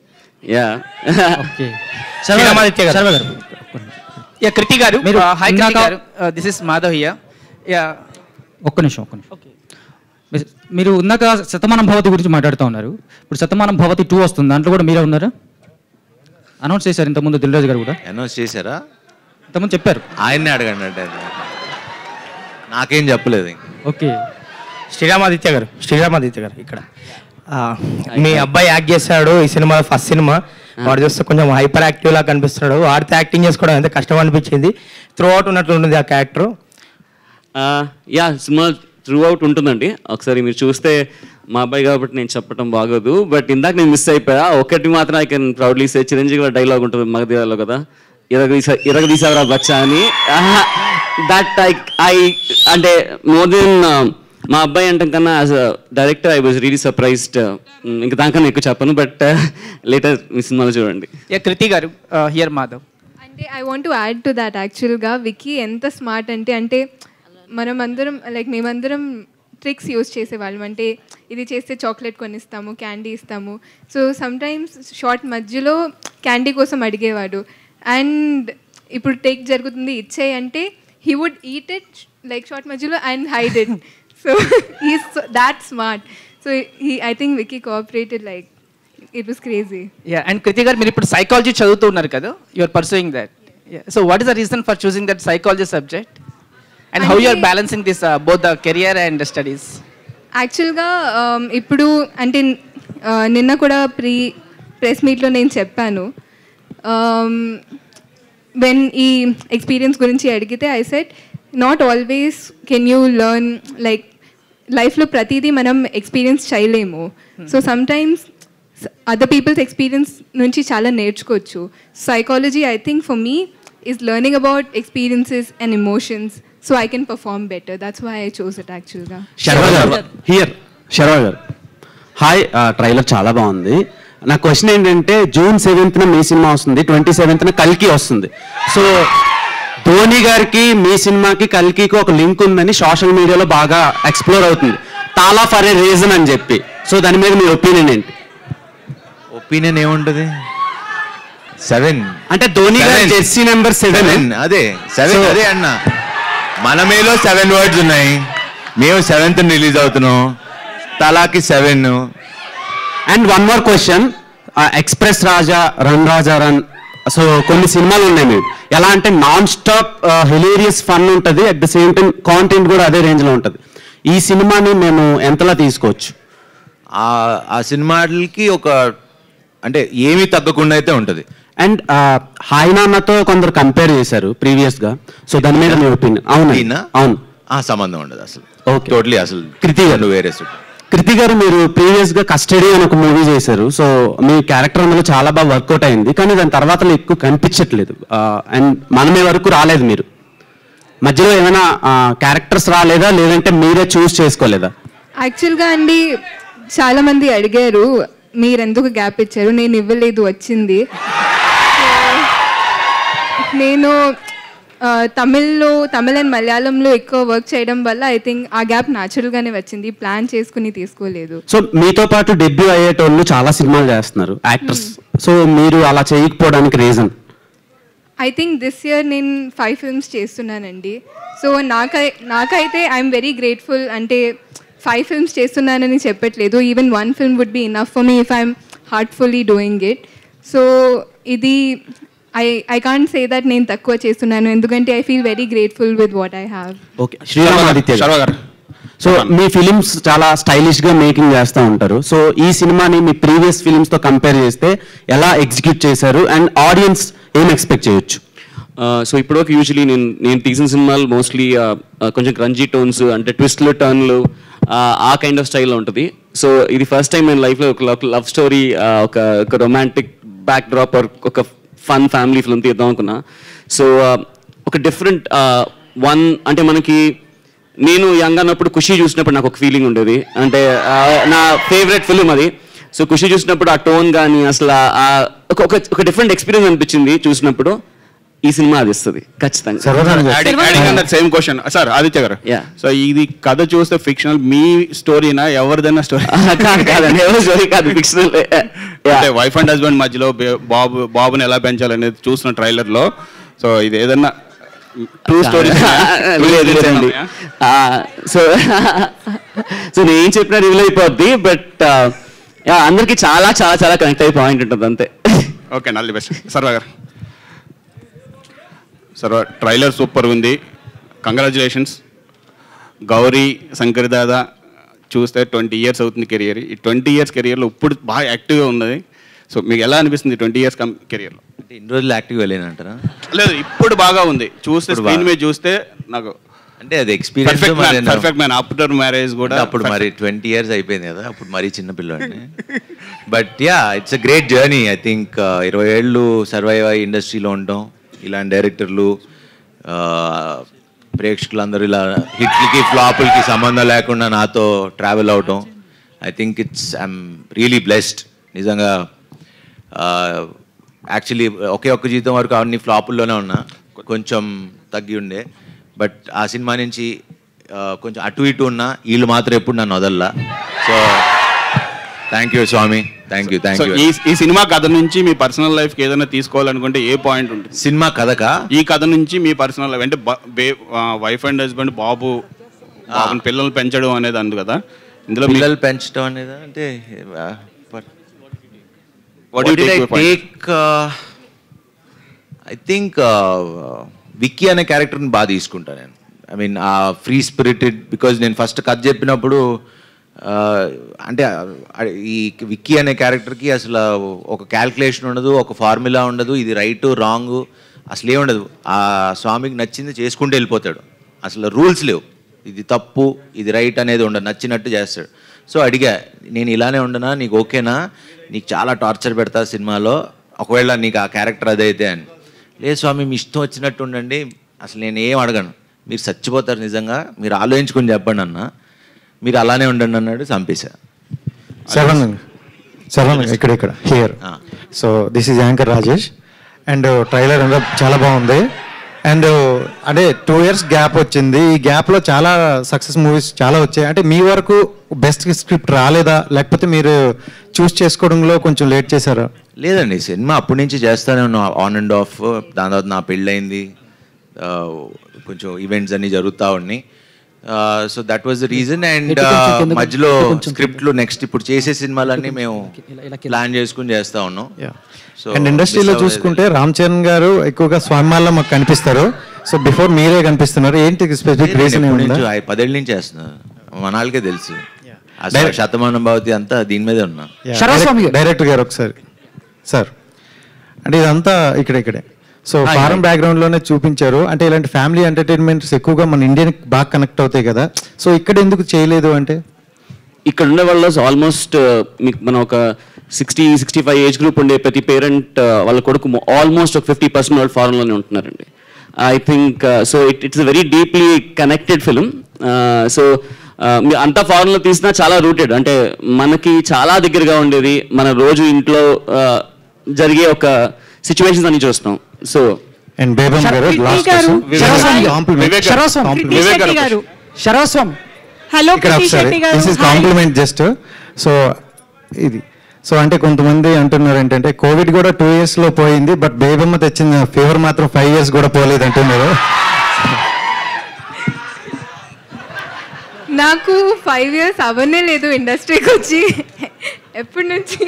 S14: కృతి గారు, హాయ్ కృతి గారు, దిస్ ఇస్ మాధవ్ హియర్.
S13: ఒక్క నిమిషం. మీరు ఇందాక శతమానం భవతి గురించి మాట్లాడుతూ ఉన్నారు. ఇప్పుడు శతమానం భవతి 2 వస్తుంది, దాంట్లో కూడా మీరే ఉన్నారా? అనౌన్స్ చేశారు ఇంతకుముందు దిల్ రాజు గారు కూడా.
S8: అనౌన్స్ చేశారా?
S13: ఇంతకుముందు చెప్పారు.
S8: ఆయన్నే అడగండి అంటే నాకేం చెప్పలేదు.
S14: ఓకే, శ్రీరామాదిత్య గారు ఇక్కడ మీ అబ్బాయి యాక్ట్ చేశాడు ఈ సినిమా, ఫస్ట్ సినిమా. వాడు చూస్తే కొంచెం హైపర్ యాక్టివ్ లా కనిపిస్తున్నాడు. వాడితో యాక్టింగ్ చేసుకోవడం ఎంత కష్టం అనిపించింది. త్రూ అవుట్ ఉన్నట్లు ఉంటుంది ఆ క్యారెక్టర్.
S2: సినిమా త్రూ అవుట్ ఉంటుందండి. ఒకసారి మీరు చూస్తే మా అబ్బాయి కాబట్టి నేను చెప్పడం బాగోదు, బట్ ఇందాక నేను మిస్ అయిపోయా. ఒకటి మాత్రం I can proudly say, Chiranjeevi dialogue ఉంటుంది మగధీరాలో కదా, ఇరగదీసావరా బచ్చా అని. దట్ ఐ అంటే మోర్ దెన్ మా అబ్బాయి అంటే కన్నా as a director I was really surprised. ఇంకా దానికన్నా ఎక్కువ చెప్పను, బట్ లేటర్ మీ సినిమాలో చూడండి.
S14: కృతి గారు హియర్ మాధవ్.
S7: అంటే I want to add to that. యాక్చువల్గా విక్కీ ఎంత స్మార్ట్ అంటే మేమందరం ట్రిక్స్ యూజ్ చేసేవాళ్ళం. అంటే ఇది చేస్తే చాక్లెట్ కొనిస్తాము, క్యాండీ ఇస్తాము. సో సమ్టైమ్స్ షార్ట్ మధ్యలో క్యాండీ కోసం అడిగేవాడు. అండ్ ఇప్పుడు టేక్ జరుగుతుంది ఇచ్చేయి అంటే he would eat it like shot మధ్యలో and hide it. So he's that smart. So I think Vicky cooperated like it was crazy.
S14: And Kriti గారు, మీరు ఇప్పుడు సైకాలజీ చదువుతూ ఉన్నారు కదా, you are pursuing that. So what is the reason for choosing that psychology subject? And how you are balancing this both the career and the studies?
S7: యాక్చువల్గా ఇప్పుడు అంటే నిన్న కూడా ప్రెస్ మీట్లో నేను చెప్పాను, వెన్ ఈ ఎక్స్పీరియన్స్ గురించి అడిగితే I said not always can you learn, like లైఫ్లో ప్రతిదీ మనం ఎక్స్పీరియన్స్ చేయలేము. So sometimes other peoples experience నుంచి చాలా నేర్చుకోవచ్చు. Psychology I think for me is learning about experiences and emotions. So I can perform better. That's why I chose it actually.
S15: Sharwa garu hi. Trailer చాలా బాగుంది. నా క్వశ్చన్ ఏంటంటే June 7th మీ cinema వస్తుంది, 27th కల్కి వస్తుంది. సో ధోని గారికి మీ సినిమాకి కల్కికి ఒక లింక్ ఉందని సోషల్ మీడియాలో బాగా ఎక్స్ప్లోర్ అవుతుంది, తాలా ఫర్ ఏ రీజన్ అని చెప్పి. సో దాని మీద మీ ఒపీనియన్ ఏంటి?
S8: ఒపీనియన్ ఏముంటుంది? 7
S15: అంటే ధోని గారి జెర్సీ నెంబర్ 7.
S8: అదే 7 అదే అన్న. మన మేలో 7 words ఉన్నాయి, మేము 7th రిలీజ్ అవుతున్నాం, తలాకి 7.
S15: And one more question, express Raja, run Raja run, so కొన్ని సినిమాలు ఉన్నాయి మేము ఎలా అంటే నాన్ స్టాప్ హిలేరియస్ ఫన్ ఉంటుంది, at the same time content కూడా అదే రేంజ్లో ఉంటుంది. ఈ సినిమాని మేము ఎంతలా తీసుకోవచ్చు?
S8: ఆ సినిమాలకి ఒక అంటే ఏమీ తగ్గకుండా అయితే ఉంటుంది.
S15: అండ్ హాయ్ నాన్నతో కొందరు కంపేర్ చేశారు ప్రీవియస్ గా, సో దాని మీద మీ ఒపీనియన్? అవును అవును,
S8: ఆ సంబంధం ఉండదు అసలు.
S15: ఓకే,
S8: టోటలీ అసలు
S15: కృతి గారు
S8: వేరే.
S15: కృతి గారు, మీరు ప్రీవియస్ గా కస్టడీ అని ఒక మూవీ చేశారు. సో మీ క్యారెక్టర్ అందులో చాలా బాగా వర్కౌట్ అయింది, కానీ దాని తర్వాత ఎక్కువ కనిపించట్లేదు. అండ్ మనమే వరకు రాలేదు. మీరు మధ్యలో ఏమైనా క్యారెక్టర్స్ రాలేదా, లేదంటే మీరే చూస్ చేసుకోలేదా?
S7: యాక్చువల్గా అండి చాలామంది అడిగారు మీరెందుకు గ్యాప్ ఇచ్చారు, నేను ఇవ్వలేదు, వచ్చింది. నేను తమిళ్ అండ్ మలయాళంలో ఎక్కువ వర్క్ చేయడం వల్ల ఐ థింక్ ఆ గ్యాప్ న్యాచురల్గానే వచ్చింది, ప్లాన్ చేసుకుని తీసుకోలేదు.
S15: సో మీతో పాటు డెబ్యూ అయ్యేటోళ్ళు చాలా సినిమాలు చేస్తున్నారు యాక్టర్స్, సో మీరు అలా చేయకపోవడానికి reason?
S7: I think this year నేను 5 films చేస్తున్నానండి. సో నాకైతే ఐఎమ్ వెరీ గ్రేట్ఫుల్. అంటే 5 films చేస్తున్నానని చెప్పట్లేదు, even 1 film would be enough for me if I'm heartfully doing it. So ఇది ఐ కాంట్ సే దట్ నేను తక్కువ చేస్తున్నాను, ఎందుకంటే I feel very grateful with what I have.
S15: Okay, Sriramaditya garu, so మీ films చాలా స్టైలిష్ గా మేకింగ్ చేస్తూ ఉంటారు. సో ఈ సినిమాని మీ ప్రీవియస్ ఫిలిమ్స్ తో కంపేర్ చేస్తే ఎలా ఎగ్జిక్యూట్ చేశారు అండ్ ఆడియన్స్ ఏం ఎక్స్పెక్ట్ చేయొచ్చు?
S2: సో ఇప్పటివరకు యూజువలీ నేను తీసిన సినిమాలు మోస్ట్లీ కొంచెం క్రంజీ టోన్స్, అంటే ట్విస్ట్లు టర్న్లు, ఆ కైండ్ ఆఫ్ స్టైల్లో ఉంటుంది. సో ఇది ఫస్ట్ టైం నేను లైఫ్లో ఒక లవ్ స్టోరీ, ఒక రొమాంటిక్ బ్యాక్ డ్రాప్, ఒక ఫన్ ఫ్యామిలీ ఫిల్మ్ తీద్దాం అనుకున్నా. సో ఒక డిఫరెంట్ వన్, అంటే మనకి నేను యంగ్ అన్నప్పుడు ఖుషి చూసినప్పుడు నాకు ఒక ఫీలింగ్ ఉండేది, అంటే నా ఫేవరెట్ ఫిల్మ్ అది. సో ఖుషి చూసినప్పుడు ఆ టోన్ కానీ అసలు ఒక డిఫరెంట్ ఎక్స్పీరియన్స్ అనిపించింది చూసినప్పుడు. ఈ సినిమా అది ఇస్తుంది ఖచ్చితంగా.
S16: సేమ్ క్వశ్చన్ సార్ ఆదిత్య గారు. సో ఇది కథ చూస్తే ఫిక్షనల్, మీ స్టోరీనా ఎవరిదైనా స్టోరీ?
S2: కాదండి, ఎవరి స్టోరీ కాదు, ఫిక్షనల్.
S16: అంటే వైఫ్ అండ్ హస్బెండ్ మధ్యలో బాబుని ఎలా పెంచాలనేది చూసిన ట్రైలర్ లో. సో ఇది ఏదన్నా ట్రూ స్టోరీ?
S2: సో నేను ఏం చెప్పినా రివీల్ అయిపోద్ది, బట్ అందరికి చాలా చాలా చాలా కనెక్ట్ అయ్యే పాయింట్ ఉంటుంది అంతే.
S16: Okay, all the best. Sharwa గారు. సర్వా, ట్రైలర్ సూపర్ ఉంది, కంగ్రాచులేషన్స్. గౌరీ శంకర్ దాదా చూస్తే 20 years అవుతుంది కెరియర్. ఈ 20 years కెరియర్లో ఇప్పుడు బాగా యాక్టివ్గా ఉన్నది. సో మీకు ఎలా అనిపిస్తుంది 20 years కెరియర్లో?
S8: అంటే ఇన్ని రోజులు యాక్టివ్గా లేనంటారా?
S16: లేదు, ఇప్పుడు బాగా ఉంది. చూస్తే స్క్రీన్ మీద చూస్తే నాకు
S8: అంటే అది experience.
S16: Perfect man. After marriage కూడా
S8: అప్పుడు మరి 20 years అయిపోయింది కదా, అప్పుడు మరీ చిన్నపిల్లాడిని. But yeah, it's a great journey. I think 20 ఏళ్ళు సర్వైవ్ అయ్యి ఇండస్ట్రీలో ఉండటం, ఇలాంటి డైరెక్టర్లు, ప్రేక్షకులందరూ ఇలా హిట్లకి ఫ్లాపులకి సంబంధం లేకుండా నాతో ట్రావెల్ అవటం, I think I'm really blessed నిజంగా. యాక్చువల్లీ ఒక్క జీతం వరకు అన్ని ఫ్లాపుల్లోనే ఉన్నా, కొంచెం తగ్గి ఉండే. బట్ ఆ సినిమా నుంచి కొంచెం అటు ఇటు ఉన్నా, వీళ్ళు మాత్రం ఎప్పుడు నన్ను వదల్లా. So thank you Swamy, thank you.
S16: ఈ సినిమా కథ నుంచి మీ పర్సనల్ లైఫ్కి ఏదైనా తీసుకోవాలనుకుంటే ఏ పాయింట్ ఉంటుంది?
S8: సినిమా కథకా?
S16: ఈ కథ నుంచి మీ పర్సనల్ లైఫ్, అంటే వైఫ్ అండ్ హస్బెండ్ బాబుని పిల్లలు పెంచడం అనేది అందు కదా, ఇందులో
S8: పిల్లలు పెంచడం అనేది అంటే ఐ థింక్ విక్కీ అనే క్యారెక్టర్ని బాగా తీసుకుంటాను నేను. ఐ మీన్ ఆ ఫ్రీ స్పిరిటెడ్, బికాజ్ నేను ఫస్ట్ కథ చెప్పినప్పుడు అంటే ఈ విక్కీ అనే క్యారెక్టర్కి అసలు ఒక క్యాల్కులేషన్ ఉండదు, ఒక ఫార్ములా ఉండదు, ఇది రైట్ రాంగ్ అసలు ఏముండదు. ఆ స్వామికి నచ్చింది చేసుకుంటూ వెళ్ళిపోతాడు, అసలు రూల్స్ లేవు, ఇది తప్పు ఇది రైట్ అనేది ఉండదు, నచ్చినట్టు చేస్తాడు. సో అడిగా, నేను ఇలానే ఉండనా, నీకు ఓకేనా, నీకు చాలా టార్చర్ పెడతా సినిమాలో, ఒకవేళ నీకు ఆ క్యారెక్టర్ అదైతే అని. లేదు స్వామి, మీ ఇష్టం వచ్చినట్టు ఉండండి, అసలు నేను ఏం అడగను, మీరు చచ్చిపోతారు నిజంగా, మీరు ఆలోచించుకుని చెప్పండి అన్న, మీరు అలానే ఉండండి అన్నాడు. చంపేశా.
S17: శరవణ్ ఇక్కడ here. So this is anchor Rajesh. And trailer అంతా చాలా బాగుంది. అండ్ అంటే 2 years గ్యాప్ వచ్చింది. ఈ గ్యాప్లో చాలా సక్సెస్ మూవీస్ చాలా వచ్చాయి. అంటే మీ వరకు బెస్ట్ స్క్రిప్ట్ రాలేదా, లేకపోతే మీరు చూస్ చేసుకోవడంలో కొంచెం లేట్ చేశారా?
S8: లేదండి, సినిమా అప్పటి నుంచి చేస్తానే ఉన్నా, ఆన్ అండ్ ఆఫ్. దాని తర్వాత నా పెళ్ళయింది, కొంచెం ఈవెంట్స్ అన్నీ జరుగుతూ ఉన్నాయి. So that was the reason. And మధ్యలో స్క్రిప్ట్లు నెక్స్ట్ ఇప్పుడు చేసే సినిమాలన్నీ మేము ప్లాన్ చేసుకుని చేస్తూ ఉన్నాం.
S17: అండ్ ఇండస్ట్రీలో చూసుకుంటే రామ్ చరణ్ గారు ఎక్కువగా స్వామిమాల్లో మాకు కనిపిస్తారు. సో బిఫోర్ మీరే కనిపిస్తున్నారు, ఏంటి స్పెసిఫిక్ రీజన్?
S8: 10 ఏళ్ళ నుంచి చేస్తున్నారు, మనాళ్ళకే తెలుసు. అసలు శతమానం భవతి అంతా దీని మీదే ఉన్నా.
S17: డైరెక్టర్ గారు ఒకసారి సార్ అంటే ఇదంతా ఇక్కడే సో ఫారెన్ బ్యాక్గ్రౌండ్లోనే చూపించారు. అంటే ఇలాంటి ఫ్యామిలీ ఎంటర్టైన్మెంట్స్ ఎక్కువగా మన ఇండియన్కి బాగా కనెక్ట్ అవుతాయి కదా, సో ఇక్కడ ఎందుకు చేయలేదు అంటే?
S15: ఇక్కడ ఉండే వాళ్ళు ఆల్మోస్ట్ మీకు మనం ఒక 60-65 ఏజ్ గ్రూప్ ఉండే ప్రతి పేరెంట్ వాళ్ళ కొడుకు ఆల్మోస్ట్ ఒక 50% వాళ్ళు ఫారెన్లోనే ఉంటున్నారండి. I think so it's very deeply connected film. So అంతా ఫారెన్లో తీసినా చాలా రూటెడ్, అంటే మనకి చాలా దగ్గరగా ఉండేది, మన రోజు ఇంట్లో జరిగే ఒక సిచ్యువేషన్స్ అన్ని చూస్తాం. సో
S17: అండ్ బేబమ్ గారు లాస్ట్
S18: శరవస్వామి hello
S17: this is compliment just. So ఇది సో అంటే కొంతమంది అంటున్నారు ఏంటంటే కోవిడ్ కూడా 2 years లో పోయింది, బట్ బేబమ్మ తెచ్చిన ఫీవర్ మాత్రం 5 years కూడా పోలేదు అంటున్నారు.
S7: నాకు 5 years అవనే లేదు ఇండస్ట్రీకి వచ్చి. ఎప్పటి నుంచి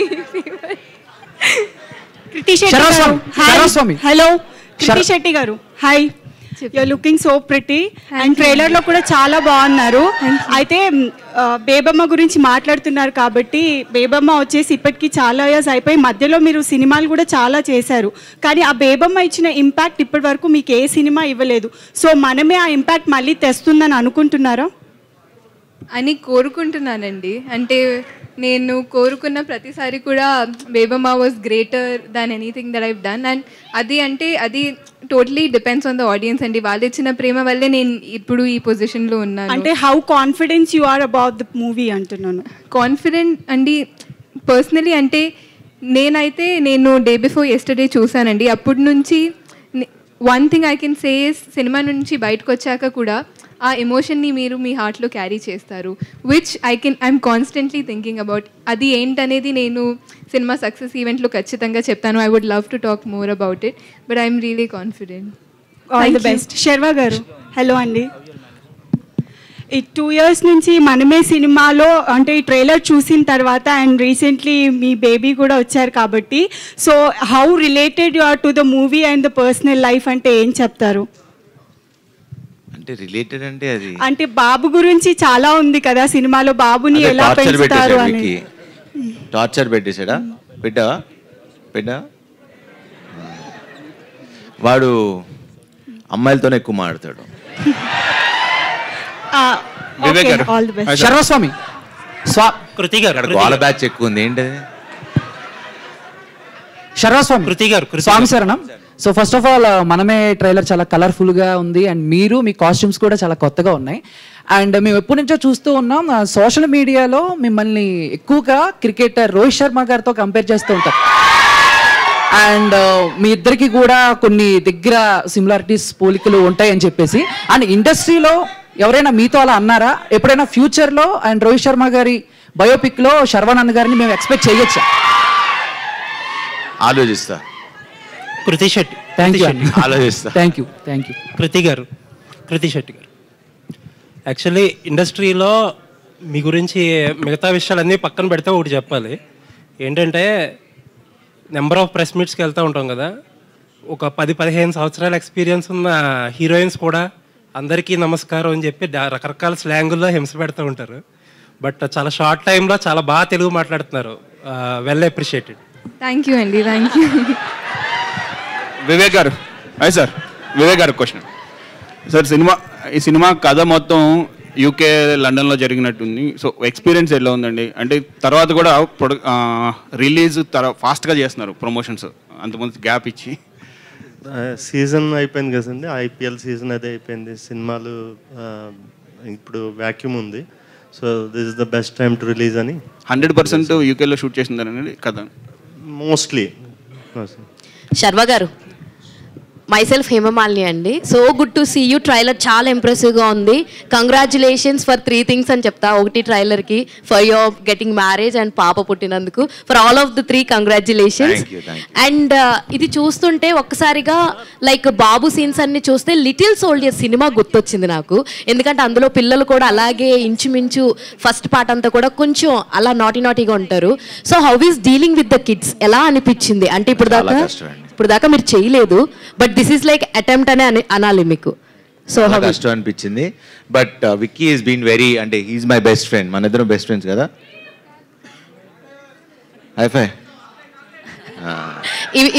S18: hello Krithi Shetty garu, hi, you're looking so pretty and ట్రైలర్లో కూడా చాలా బాగున్నారు. అయితే బేబమ్మ గురించి మాట్లాడుతున్నారు కాబట్టి, బేబమ్మ వచ్చేసి ఇప్పటికీ చాలా ఇయర్స్ అయిపోయి మధ్యలో మీరు సినిమాలు కూడా చాలా చేశారు, కానీ ఆ బేబమ్మ ఇచ్చిన ఇంపాక్ట్ ఇప్పటి వరకు మీకు ఏ సినిమా ఇవ్వలేదు. సో మనమే ఆ ఇంపాక్ట్ మళ్ళీ తెస్తుందని అనుకుంటున్నారా
S7: అని కోరుకుంటున్నానండి. అంటే నేను కోరుకున్న ప్రతిసారి కూడా Bebamma was greater than anything that I've done. And అది totally depends on the audience అండి. వాళ్ళు ఇచ్చిన ప్రేమ వల్లే నేను ఇప్పుడు ఈ పొజిషన్లో ఉన్నాను.
S18: అంటే how confidence you are about the movie అంటున్నాను.
S7: కాన్ఫిడెంట్ అండి పర్సనలీ. అంటే నేను డే బిఫోర్ ఎస్టర్డే చూసానండి. అప్పటి నుంచి one thing I can say cinema నుంచి బయటకు వచ్చాక కూడా ఆ ఎమోషన్ని మీరు మీ హార్ట్లో క్యారీ చేస్తారు, which I'm constantly thinking about. అది ఏంటనేది నేను సినిమా సక్సెస్ ఈవెంట్లో ఖచ్చితంగా చెప్తాను. I would love to talk more about it, but I'm really confident.
S18: All the best. Sharwa garu, hello అండి. ఈ 2 years నుంచి మనమే సినిమాలో అంటే ఈ ట్రైలర్ చూసిన తర్వాత అండ్ రీసెంట్లీ మీ బేబీ కూడా వచ్చారు కాబట్టి, so how related you are to the movie and the personal life అంటే ఏం చెప్తారు?
S8: అంటే రిలేటెడ్ అంటే అది
S18: అంటే బాబు గురించి చాలా ఉంది కదా సినిమాలో, బాబుని ఎలా పెంచుతారు అని.
S8: టార్చర్ పెట్టేశాడా? పెట్టా వాడు అమ్మాయిలతోనే ఎక్కువ మాట్లాడతాడు.
S18: శర్వస్వామి
S8: కృతి గారు వాళ్ళ బ్యాచ్ ఎక్కువ ఉంది ఏంటది?
S13: శర్వస్వామి కృతి గారు స్వామి శరణం. So first of all Manamey trailer చాలా కలర్ఫుల్గా ఉంది అండ్ మీరు మీ కాస్ట్యూమ్స్ కూడా చాలా కొత్తగా ఉన్నాయి. అండ్ మేము ఎప్పటి నుంచో చూస్తూ ఉన్నాం సోషల్ మీడియాలో మిమ్మల్ని ఎక్కువగా క్రికెటర్ రోహిత్ శర్మ గారితో కంపేర్ చేస్తూ ఉంటారు. అండ్ మీ ఇద్దరికి కూడా కొన్ని దగ్గర సిమిలారిటీస్ పోలికలు ఉంటాయని చెప్పేసి, అండ్ ఇండస్ట్రీలో ఎవరైనా మీతో అలా అన్నారా ఎప్పుడైనా ఫ్యూచర్లో? అండ్ రోహిత్ శర్మ గారి బయోపిక్లో శర్వానంద్ గారిని మేము ఎక్స్పెక్ట్ చేయొచ్చా?
S8: ఆలోచిస్తా.
S14: కృతి శెట్టి.
S8: ఆలోచిస్తా.
S13: Thank you.
S14: కృతి శెట్టి గారు, యాక్చువల్లీ ఇండస్ట్రీలో మీ గురించి మిగతా విషయాలన్నీ పక్కన పెడితే ఒకటి చెప్పాలి. ఏంటంటే నెంబర్ ఆఫ్ ప్రెస్ మీట్స్కి వెళ్తూ ఉంటాం కదా, ఒక 10-15 సంవత్సరాల ఎక్స్పీరియన్స్ ఉన్న హీరోయిన్స్ కూడా అందరికీ నమస్కారం అని చెప్పి రకరకాల స్లాంగుల్లో హింస పెడుతూ ఉంటారు. బట్ చాలా షార్ట్ టైంలో చాలా బాగా తెలుగు మాట్లాడుతున్నారు. Well appreciated.
S7: థ్యాంక్ యూ అండి, థ్యాంక్ యూ.
S16: వివేక్ గారు, అయ్యి సార్ వివేక్ గారు క్వశ్చన్ సార్. ఈ సినిమా కథ మొత్తం యూకే లండన్లో జరిగినట్టుంది. సో ఎక్స్పీరియన్స్ ఎలా ఉందండి? అంటే తర్వాత కూడా రిలీజ్ ఫాస్ట్గా చేస్తున్నారు ప్రమోషన్స్, అంతకుముందు గ్యాప్ ఇచ్చి.
S5: సీజన్ అయిపోయింది కదండి, IPL సీజన్ అదే అయిపోయింది. సినిమాలు ఇప్పుడు వ్యాక్యూమ్ ఉంది. So this is the best time to release అని
S16: 100% యూకేలో షూట్ చేసిందనండి కథ
S5: మోస్ట్లీ.
S19: శర్వ గారు, మైసెల్ఫ్ హేమమాలిని అండి. So good to see you. Trailer చాలా ఇంప్రెసివ్గా ఉంది. కంగ్రాచులేషన్స్ ఫర్ 3 things అని చెప్తా. ఒకటి ట్రైలర్కి for your getting marriage and పాప పుట్టినందుకు. For all of the 3 congratulations. And ఇది చూస్తుంటే ఒక్కసారిగా లైక్ బాబు సీన్స్ అన్ని చూస్తే లిటిల్ సోల్జర్ సినిమా గుర్తొచ్చింది నాకు. ఎందుకంటే అందులో పిల్లలు కూడా అలాగే ఇంచుమించు ఫస్ట్ పార్ట్ అంతా కూడా కొంచెం అలా నాటీగా ఉంటారు. So how is dealing with the kids ఎలా అనిపించింది? అంటే ఇప్పుడు దాకా మీరు చేయలేదు, but this is like attempt అని అనాలి మీకు.
S8: సో కష్టం అనిపించింది. But Vicky is been very, అంటే హీఈస్ మై బెస్ట్ ఫ్రెండ్. మన ఇద్దరం బెస్ట్ ఫ్రెండ్స్ కదా. హైఫై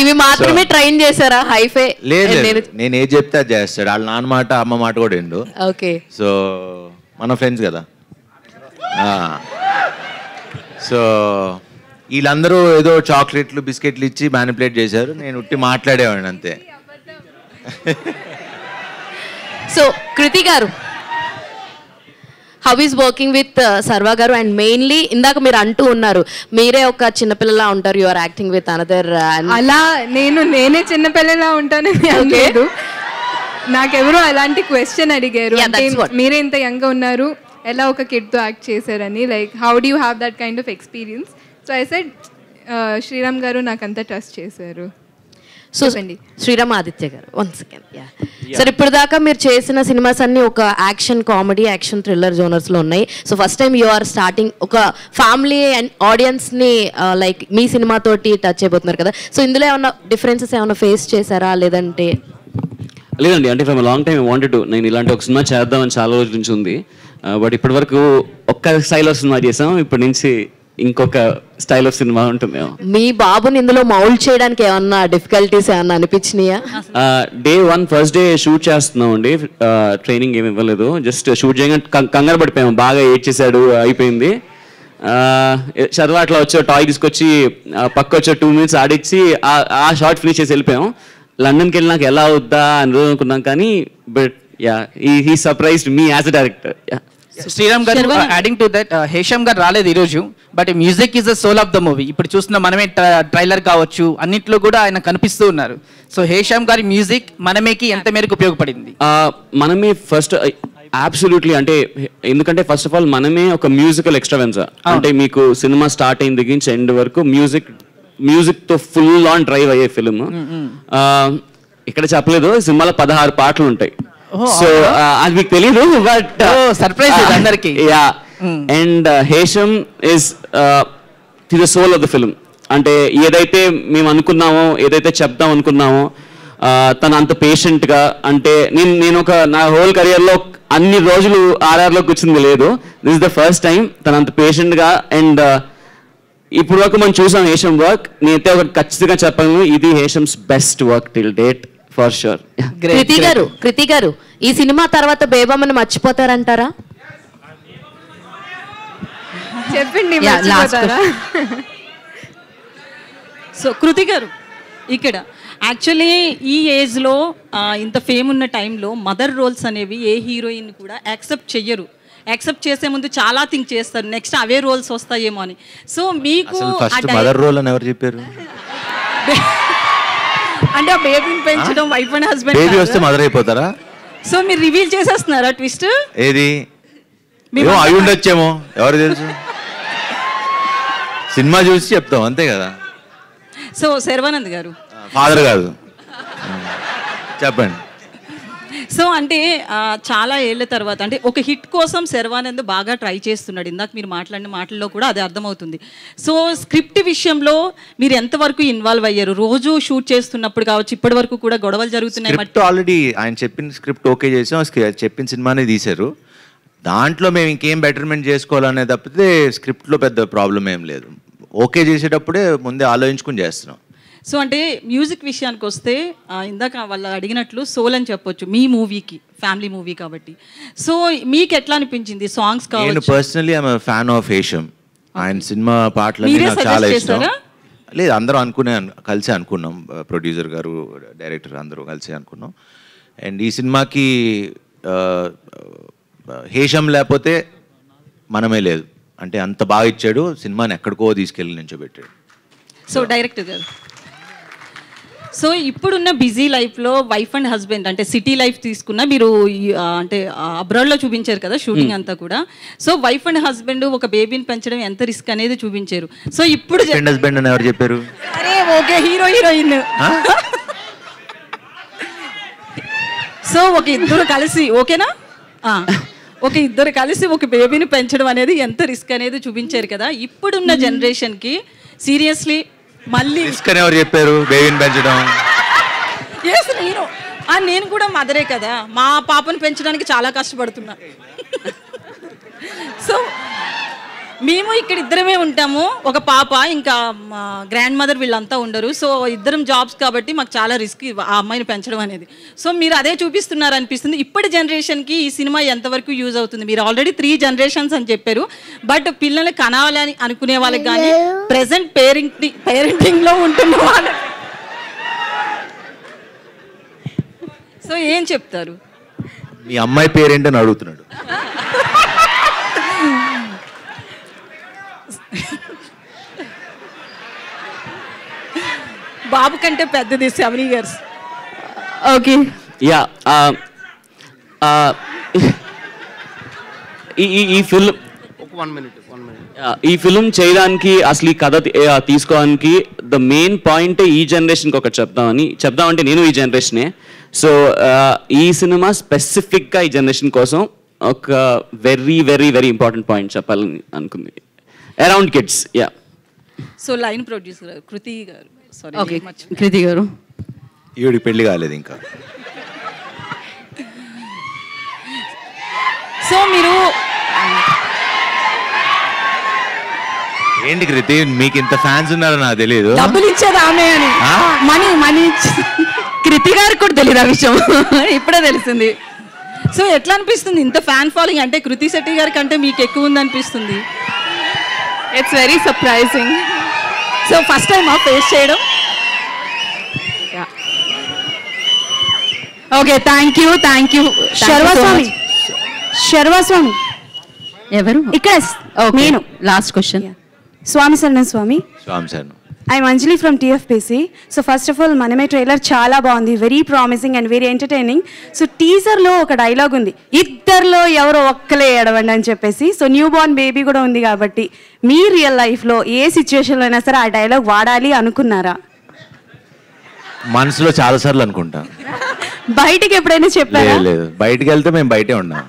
S19: ఇవి మాత్రమే ట్రైన్ చేశారా హైఫై?
S8: లేదు నేను ఏది చెప్తే అది చేస్తాడు. వాళ్ళ నాన్న మాట అమ్మ మాట కూడా ఎండు.
S19: ఓకే.
S8: సో మన ఫ్రెండ్స్ కదా. సో వీళ్ళందరూ ఏదో చాక్లెట్లు బిస్కెట్లు ఇచ్చి మ్యానిపులేట్ చేశారు. నేను ఉట్టి మాట్లాడేవాడిని అంతే.
S19: సో కృతి గారు, హౌ ఈస్ వర్కింగ్ విత్ సర్వా గారు? అండ్ మెయిన్లీ ఇందాక మీరు అంటూ ఉన్నారు మీరే ఒక చిన్నపిల్లలా ఉంటారు, you are acting with another.
S7: అలా నేనే చిన్నపిల్లలా ఉంటానని అనలేదు. నాకెవరో అలాంటి క్వశ్చన్ అడిగారు, అంటే మీరే ఇంత యంగ్ ఉన్నారు, ఎలా ఒక కిడ్తో యాక్ట్ చేశారని, like how do you have that kind of experience? So I said Sriram garu నాకంతా ట్రస్ట్ చేశారు.
S19: సో శ్రీరామ్ ఆదిత్య గారు, వన్ సెకండ్. సార్ ఇప్పుడు దాకా మీరు చేసిన సినిమాస్ అన్ని ఒక యాక్షన్ కామెడీ, యాక్షన్ థ్రిల్లర్ జోనర్స్లో ఉన్నాయి. So first time you are starting ఒక ఫ్యామిలీ అండ్ ఆడియన్స్ని లైక్ మీ సినిమాతోటి టచ్ అయిపోతున్నారు కదా. సో ఇందులో ఏమన్నా డిఫరెన్సెస్ ఏమైనా ఫేస్ చేశారా లేదంటే?
S2: లేదండి, అంటే from long time wanted to నేను ఇలాంటి ఒక సినిమా చేద్దామని చాలా రోజుల నుంచి ఉంది. బట్ ఇప్పటి వరకు ఒక్క స్టైల్ ఆఫ్ సినిమా చేసాం, ఇప్పటి నుంచి ఇంకొక స్టైల్ ఆఫ్ సినిమా ఉంటుంది.
S19: మీ బాబుని ఇందులో మౌల్డ్ చేయడానికి ఏమన్నా డిఫికల్టీస్ ఏమన్నా అనిపించినాయా?
S2: డే 1 ఫస్ట్ డే షూట్ చేస్తున్నాం అండి, ట్రైనింగ్ ఏమి ఇవ్వలేదు, జస్ట్ షూట్ చేయగానే కంగారు పడిపోయాము, బాగా ఏడ్ చేశాడు, అయిపోయింది. చదువు అట్లా వచ్చే టాయ్ తీసుకొచ్చి పక్క వచ్చే 2 minutes ఆడిచ్చి ఆ షార్ట్ ఫినిష్ చేసి వెళ్ళిపోయాం. లండన్కి వెళ్ళి నాకు ఎలా అవుద్దా అని అనుకున్నాం, కానీ but ya he surprised me as a director.
S20: Sriram garu, adding to that, Hesham garu రాలేదు ఈరోజు, but music is the soul of the movie. ఇప్పుడు చూస్తున్న మనమే ట్రైలర్ కావచ్చు అన్నింటిలో కూడా ఆయన కనిపిస్తూ ఉన్నారు. సో హేషమ్ గారి మ్యూజిక్ మనమేకి ఎంత మేరకు ఉపయోగపడింది?
S2: మనమే ఫస్ట్ అబ్సల్యూట్లీ, అంటే ఎందుకంటే ఫస్ట్ ఆఫ్ ఆల్ మనమే ఒక మ్యూజికల్ ఎక్స్ట్రావెన్సా. అంటే మీకు సినిమా స్టార్ట్ అయిన దగ్గర నుంచి ఎండ్ వరకు మ్యూజిక్ తో ఫుల్ ఆన్ డ్రైవ్ అయ్యే ఫిల్మ్. ఇక్కడ చెప్పలేదు, సినిమాలో 16 పాటలు ఉంటాయి. సో అది మీకు తెలీదు, బట్
S20: సర్ప్రైజ్ అందరికి.
S2: Ya, and Hesham is the soul of the film. అంటే ఏదైతే మేము అనుకున్నామో, ఏదైతే చెప్దాం అనుకున్నామో, తను అంత పేషెంట్గా, అంటే నేను ఒక నా హోల్ కెరియర్లో అన్ని రోజులు RRలో కూర్చుంది లేదు, this is the first time తను అంత పేషెంట్గా. అండ్ ఇప్పుడు వరకు మనం చూసాం హేషమ్ వర్క్, నేనైతే ఒకటి ఖచ్చితంగా చెప్పాను, ఇది Hesham's best work till date for sure.
S19: Kriti గారు, ఈ సినిమా తర్వాత బేబమ్మని మర్చిపోతారంటారా?
S7: చెప్పండి.
S21: సో కృతి గారు, ఇక్కడ యాక్చువల్లీ ఈ ఏజ్లో ఇంత ఫేమ్ ఉన్న టైంలో మదర్ రోల్స్ అనేవి ఏ హీరోయిన్ కూడా యాక్సెప్ట్ చెయ్యరు. యాక్సెప్ట్ చేసే ముందు చాలా థింక్ చేస్తారు, నెక్స్ట్ అవే రోల్స్ వస్తాయేమో అని. సో మీకు
S8: మదర్ రోల్ అని ఎవరు చెప్పారు?
S21: అంటే ఆ బేబీని పెంచడం వైఫ్ అండ్ హస్బెండ్,
S8: బేబీ వస్తే మదర్ అయిపోతారా?
S21: సో మీరు రివీల్ చేసేస్తున్నారా ట్విస్ట్?
S8: ఏది అయి ఉండొచ్చేమో, ఎవరు తెలుసు, సినిమా చూసి చెప్తాం అంతే కదా.
S21: సో శర్వానంద్ గారు
S8: ఫాదర్ కాదు, చెప్పండి.
S21: సో అంటే చాలా ఏళ్ళ తర్వాత అంటే ఒక హిట్ కోసం శర్వానంద్ బాగా ట్రై చేస్తున్నాడు. ఇందాక మీరు మాట్లాడిన మాటల్లో కూడా అది అర్థమవుతుంది. సో స్క్రిప్ట్ విషయంలో మీరు ఎంతవరకు ఇన్వాల్వ్ అయ్యారు? రోజు షూట్ చేస్తున్నప్పుడు కావచ్చు, ఇప్పటి వరకు కూడా గొడవలు జరుగుతున్నాయి.
S8: ఆల్రెడీ ఆయన చెప్పిన స్క్రిప్ట్ ఓకే చేసాం, చెప్పిన సినిమానే తీశారు. దాంట్లో మేము ఇంకేం బెటర్మెంట్ చేసుకోవాలనే తప్పితే స్క్రిప్ట్లో పెద్ద ప్రాబ్లం ఏం లేదు. ఓకే చేసేటప్పుడే ముందే ఆలోచించుకుని చేస్తున్నాం.
S21: సో అంటే మ్యూజిక్ విషయానికి వస్తే ఇందాక వాళ్ళు అడిగినట్లు సోల్ అని చెప్పొచ్చు మీ మూవీకి, ఫ్యామిలీ మూవీ కాబట్టి. సో మీకు ఎట్లా అనిపించింది సాంగ్స్ కావచ్చు?
S8: నేను personally I'm fan of Hesham. ఆయన సినిమా పాటలు నాకు చాలా ఇష్టం. లేదు, అందరం కలిసి అనుకున్నాం, ప్రొడ్యూసర్ గారు, డైరెక్టర్ అందరూ కలిసి అనుకున్నాం. అండ్ ఈ సినిమాకి హేషమ్ లేకపోతే మనమే లేదు. అంటే అంత బాగా ఇచ్చాడు, సినిమాని ఎక్కడికో తీసుకెళ్ళి నించోబెట్టాడు.
S21: సో డైరెక్టర్ గారు, సో ఇప్పుడున్న బిజీ లైఫ్లో వైఫ్ అండ్ హస్బెండ్ అంటే సిటీ లైఫ్ తీసుకున్నా, మీరు అంటే అబ్రాడ్లో చూపించారు కదా షూటింగ్ అంతా కూడా. సో వైఫ్ అండ్ హస్బెండ్ ఒక బేబీని పెంచడం ఎంత రిస్క్ అనేది చూపించారు. సో ఇప్పుడు
S8: హస్బెండ్ అని ఎవరు చెప్పారు?
S21: అరే ఓకే, హీరో హీరోయిన్. సో ఒక ఇద్దరు కలిసి, ఓకేనా, ఒక ఇద్దరు కలిసి ఒక బేబీని పెంచడం అనేది ఎంత రిస్క్ అనేది చూపించారు కదా. ఇప్పుడున్న జనరేషన్కి సీరియస్లీ మళ్ళీ
S8: ఎవరు చెప్పారు బేబీని పెంచడం?
S21: నేను కూడా మదరే కదా, మా పాపను పెంచడానికి చాలా కష్టపడుతున్నా. సో మేము ఇక్కడ ఇద్దరమే ఉంటాము, ఒక పాప, ఇంకా మా గ్రాండ్ మదర్ వీళ్ళంతా ఉండరు. సో ఇద్దరం జాబ్స్ కాబట్టి మాకు చాలా రిస్క్ ఆ అమ్మాయిని పెంచడం అనేది. సో మీరు అదే చూపిస్తున్నారు అనిపిస్తుంది. ఇప్పటి జనరేషన్కి ఈ సినిమా ఎంతవరకు యూజ్ అవుతుంది? మీరు ఆల్రెడీ 3 generations అని చెప్పారు, బట్ పిల్లల్ని కనాలని అనుకునే వాళ్ళకి కానీ ప్రెసెంట్ పేరెంటింగ్లో ఉంటున్న వాళ్ళకి సో ఏం చెప్తారు?
S8: మీ అమ్మాయి పేరేంటని అడుగుతున్నాడు.
S21: బాబు కంటే పెద్దది 7 years.
S1: ఓకే
S2: యా ఈ ఫిల్మ్ ఈ ఫిల్మ్ చేయడానికి అసలు ఈ కథ తీసుకోవడానికి ద మెయిన్ పాయింట్ ఈ జనరేషన్కి ఒకటి చెప్దామంటే నేను ఈ జనరేషనే. సో ఈ సినిమా స్పెసిఫిక్గా ఈ జనరేషన్ కోసం ఒక very very very important point చెప్పాలని అనుకుంది, around kids. Yeah
S21: so line producer Kriti గారు.
S1: ఓకే కృతి గారు.
S8: ఈవిడి పెళ్లి కాలేదు ఇంకా.
S21: సో మీరు
S8: ఏంటి కృతి, మీకు ఇంత ఫ్యాన్స్ ఉన్నారో నాకు తెలియదు.
S21: డబ్బులు ఇచ్చేది ఆమె అని, మనీ
S1: కృతి గారికి కూడా తెలియదు ఆ విషయం, ఇప్పుడే తెలిసింది.
S21: సో ఎట్లా అనిపిస్తుంది ఇంత ఫ్యాన్ ఫాలోయింగ్? అంటే కృతి శెట్టి గారి కంటే మీకు ఎక్కువ ఉంది అనిపిస్తుంది.
S6: It's very surprising.
S21: So first time face చేయడం.
S1: ఓకే థ్యాంక్ యూ
S3: శర్వాస్వామి
S1: ఎవరు
S3: ఇక్కడ? నేను
S1: లాస్ట్ క్వశ్చన్.
S3: స్వామి శరణం స్వామి.
S8: స్వామి శరణం.
S3: I'm Anjali from TFPC. So first of all Manamey trailer చాలా బాగుంది, very promising and very entertaining. So టీజర్లో ఒక డైలాగ్ ఉంది, ఇద్దరిలో ఎవరో ఒక్కలే ఏడవండి అని చెప్పేసి. సో న్యూ బోర్న్ బేబీ కూడా ఉంది కాబట్టి మీ రియల్ లైఫ్లో ఏ సిచ్యువేషన్లో అయినా సరే ఆ డైలాగ్ వాడాలి అనుకున్నారా?
S8: మనసులో చాలా సార్లు అనుకుంటా.
S3: బయటికి ఎప్పుడైనా చెప్పారా?
S8: లేదు, బయటికి వెళ్తే మేము బయటే ఉన్నాం.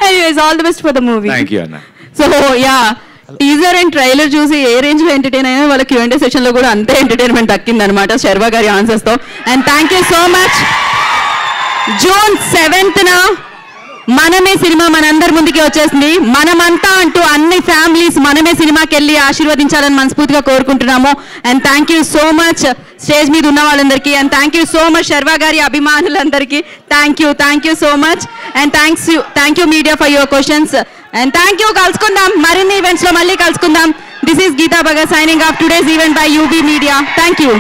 S3: Anyways all the best for the movie.
S8: Thank you అన్న.
S1: So yeah teaser and trailer చూసి ఏ రేంజ్ లో ఎంటర్టైన్ అయినా వాళ్ళ Q&A సెషన్ లో కూడా అంతే ఎంటర్టైన్మెంట్ దక్కింది అనమాట శర్వా గారి ఆన్సర్స్ తో. And thank you so much. June 7th మనమే సినిమా మనందరి ముందుకి వచ్చేసింది. మనమంతా అంటూ అన్ని ఫ్యామిలీస్ మనమే సినిమాకి వెళ్ళి ఆశీర్వదించాలని మనస్ఫూర్తిగా కోరుకుంటున్నాము. And thank you so much stage మీద ఉన్న వాళ్ళందరికీ. And thank you so much Sharwa గారి అభిమానులందరికీ. Thank you so much. And thank you media for your questions. And thank you. కలుసుకుందాం మరిన్ని ఈవెంట్స్ లో, మళ్ళీ కలుసుకుందాం. This is Geetha Bhagat signing off today's event by UB media. Thank you.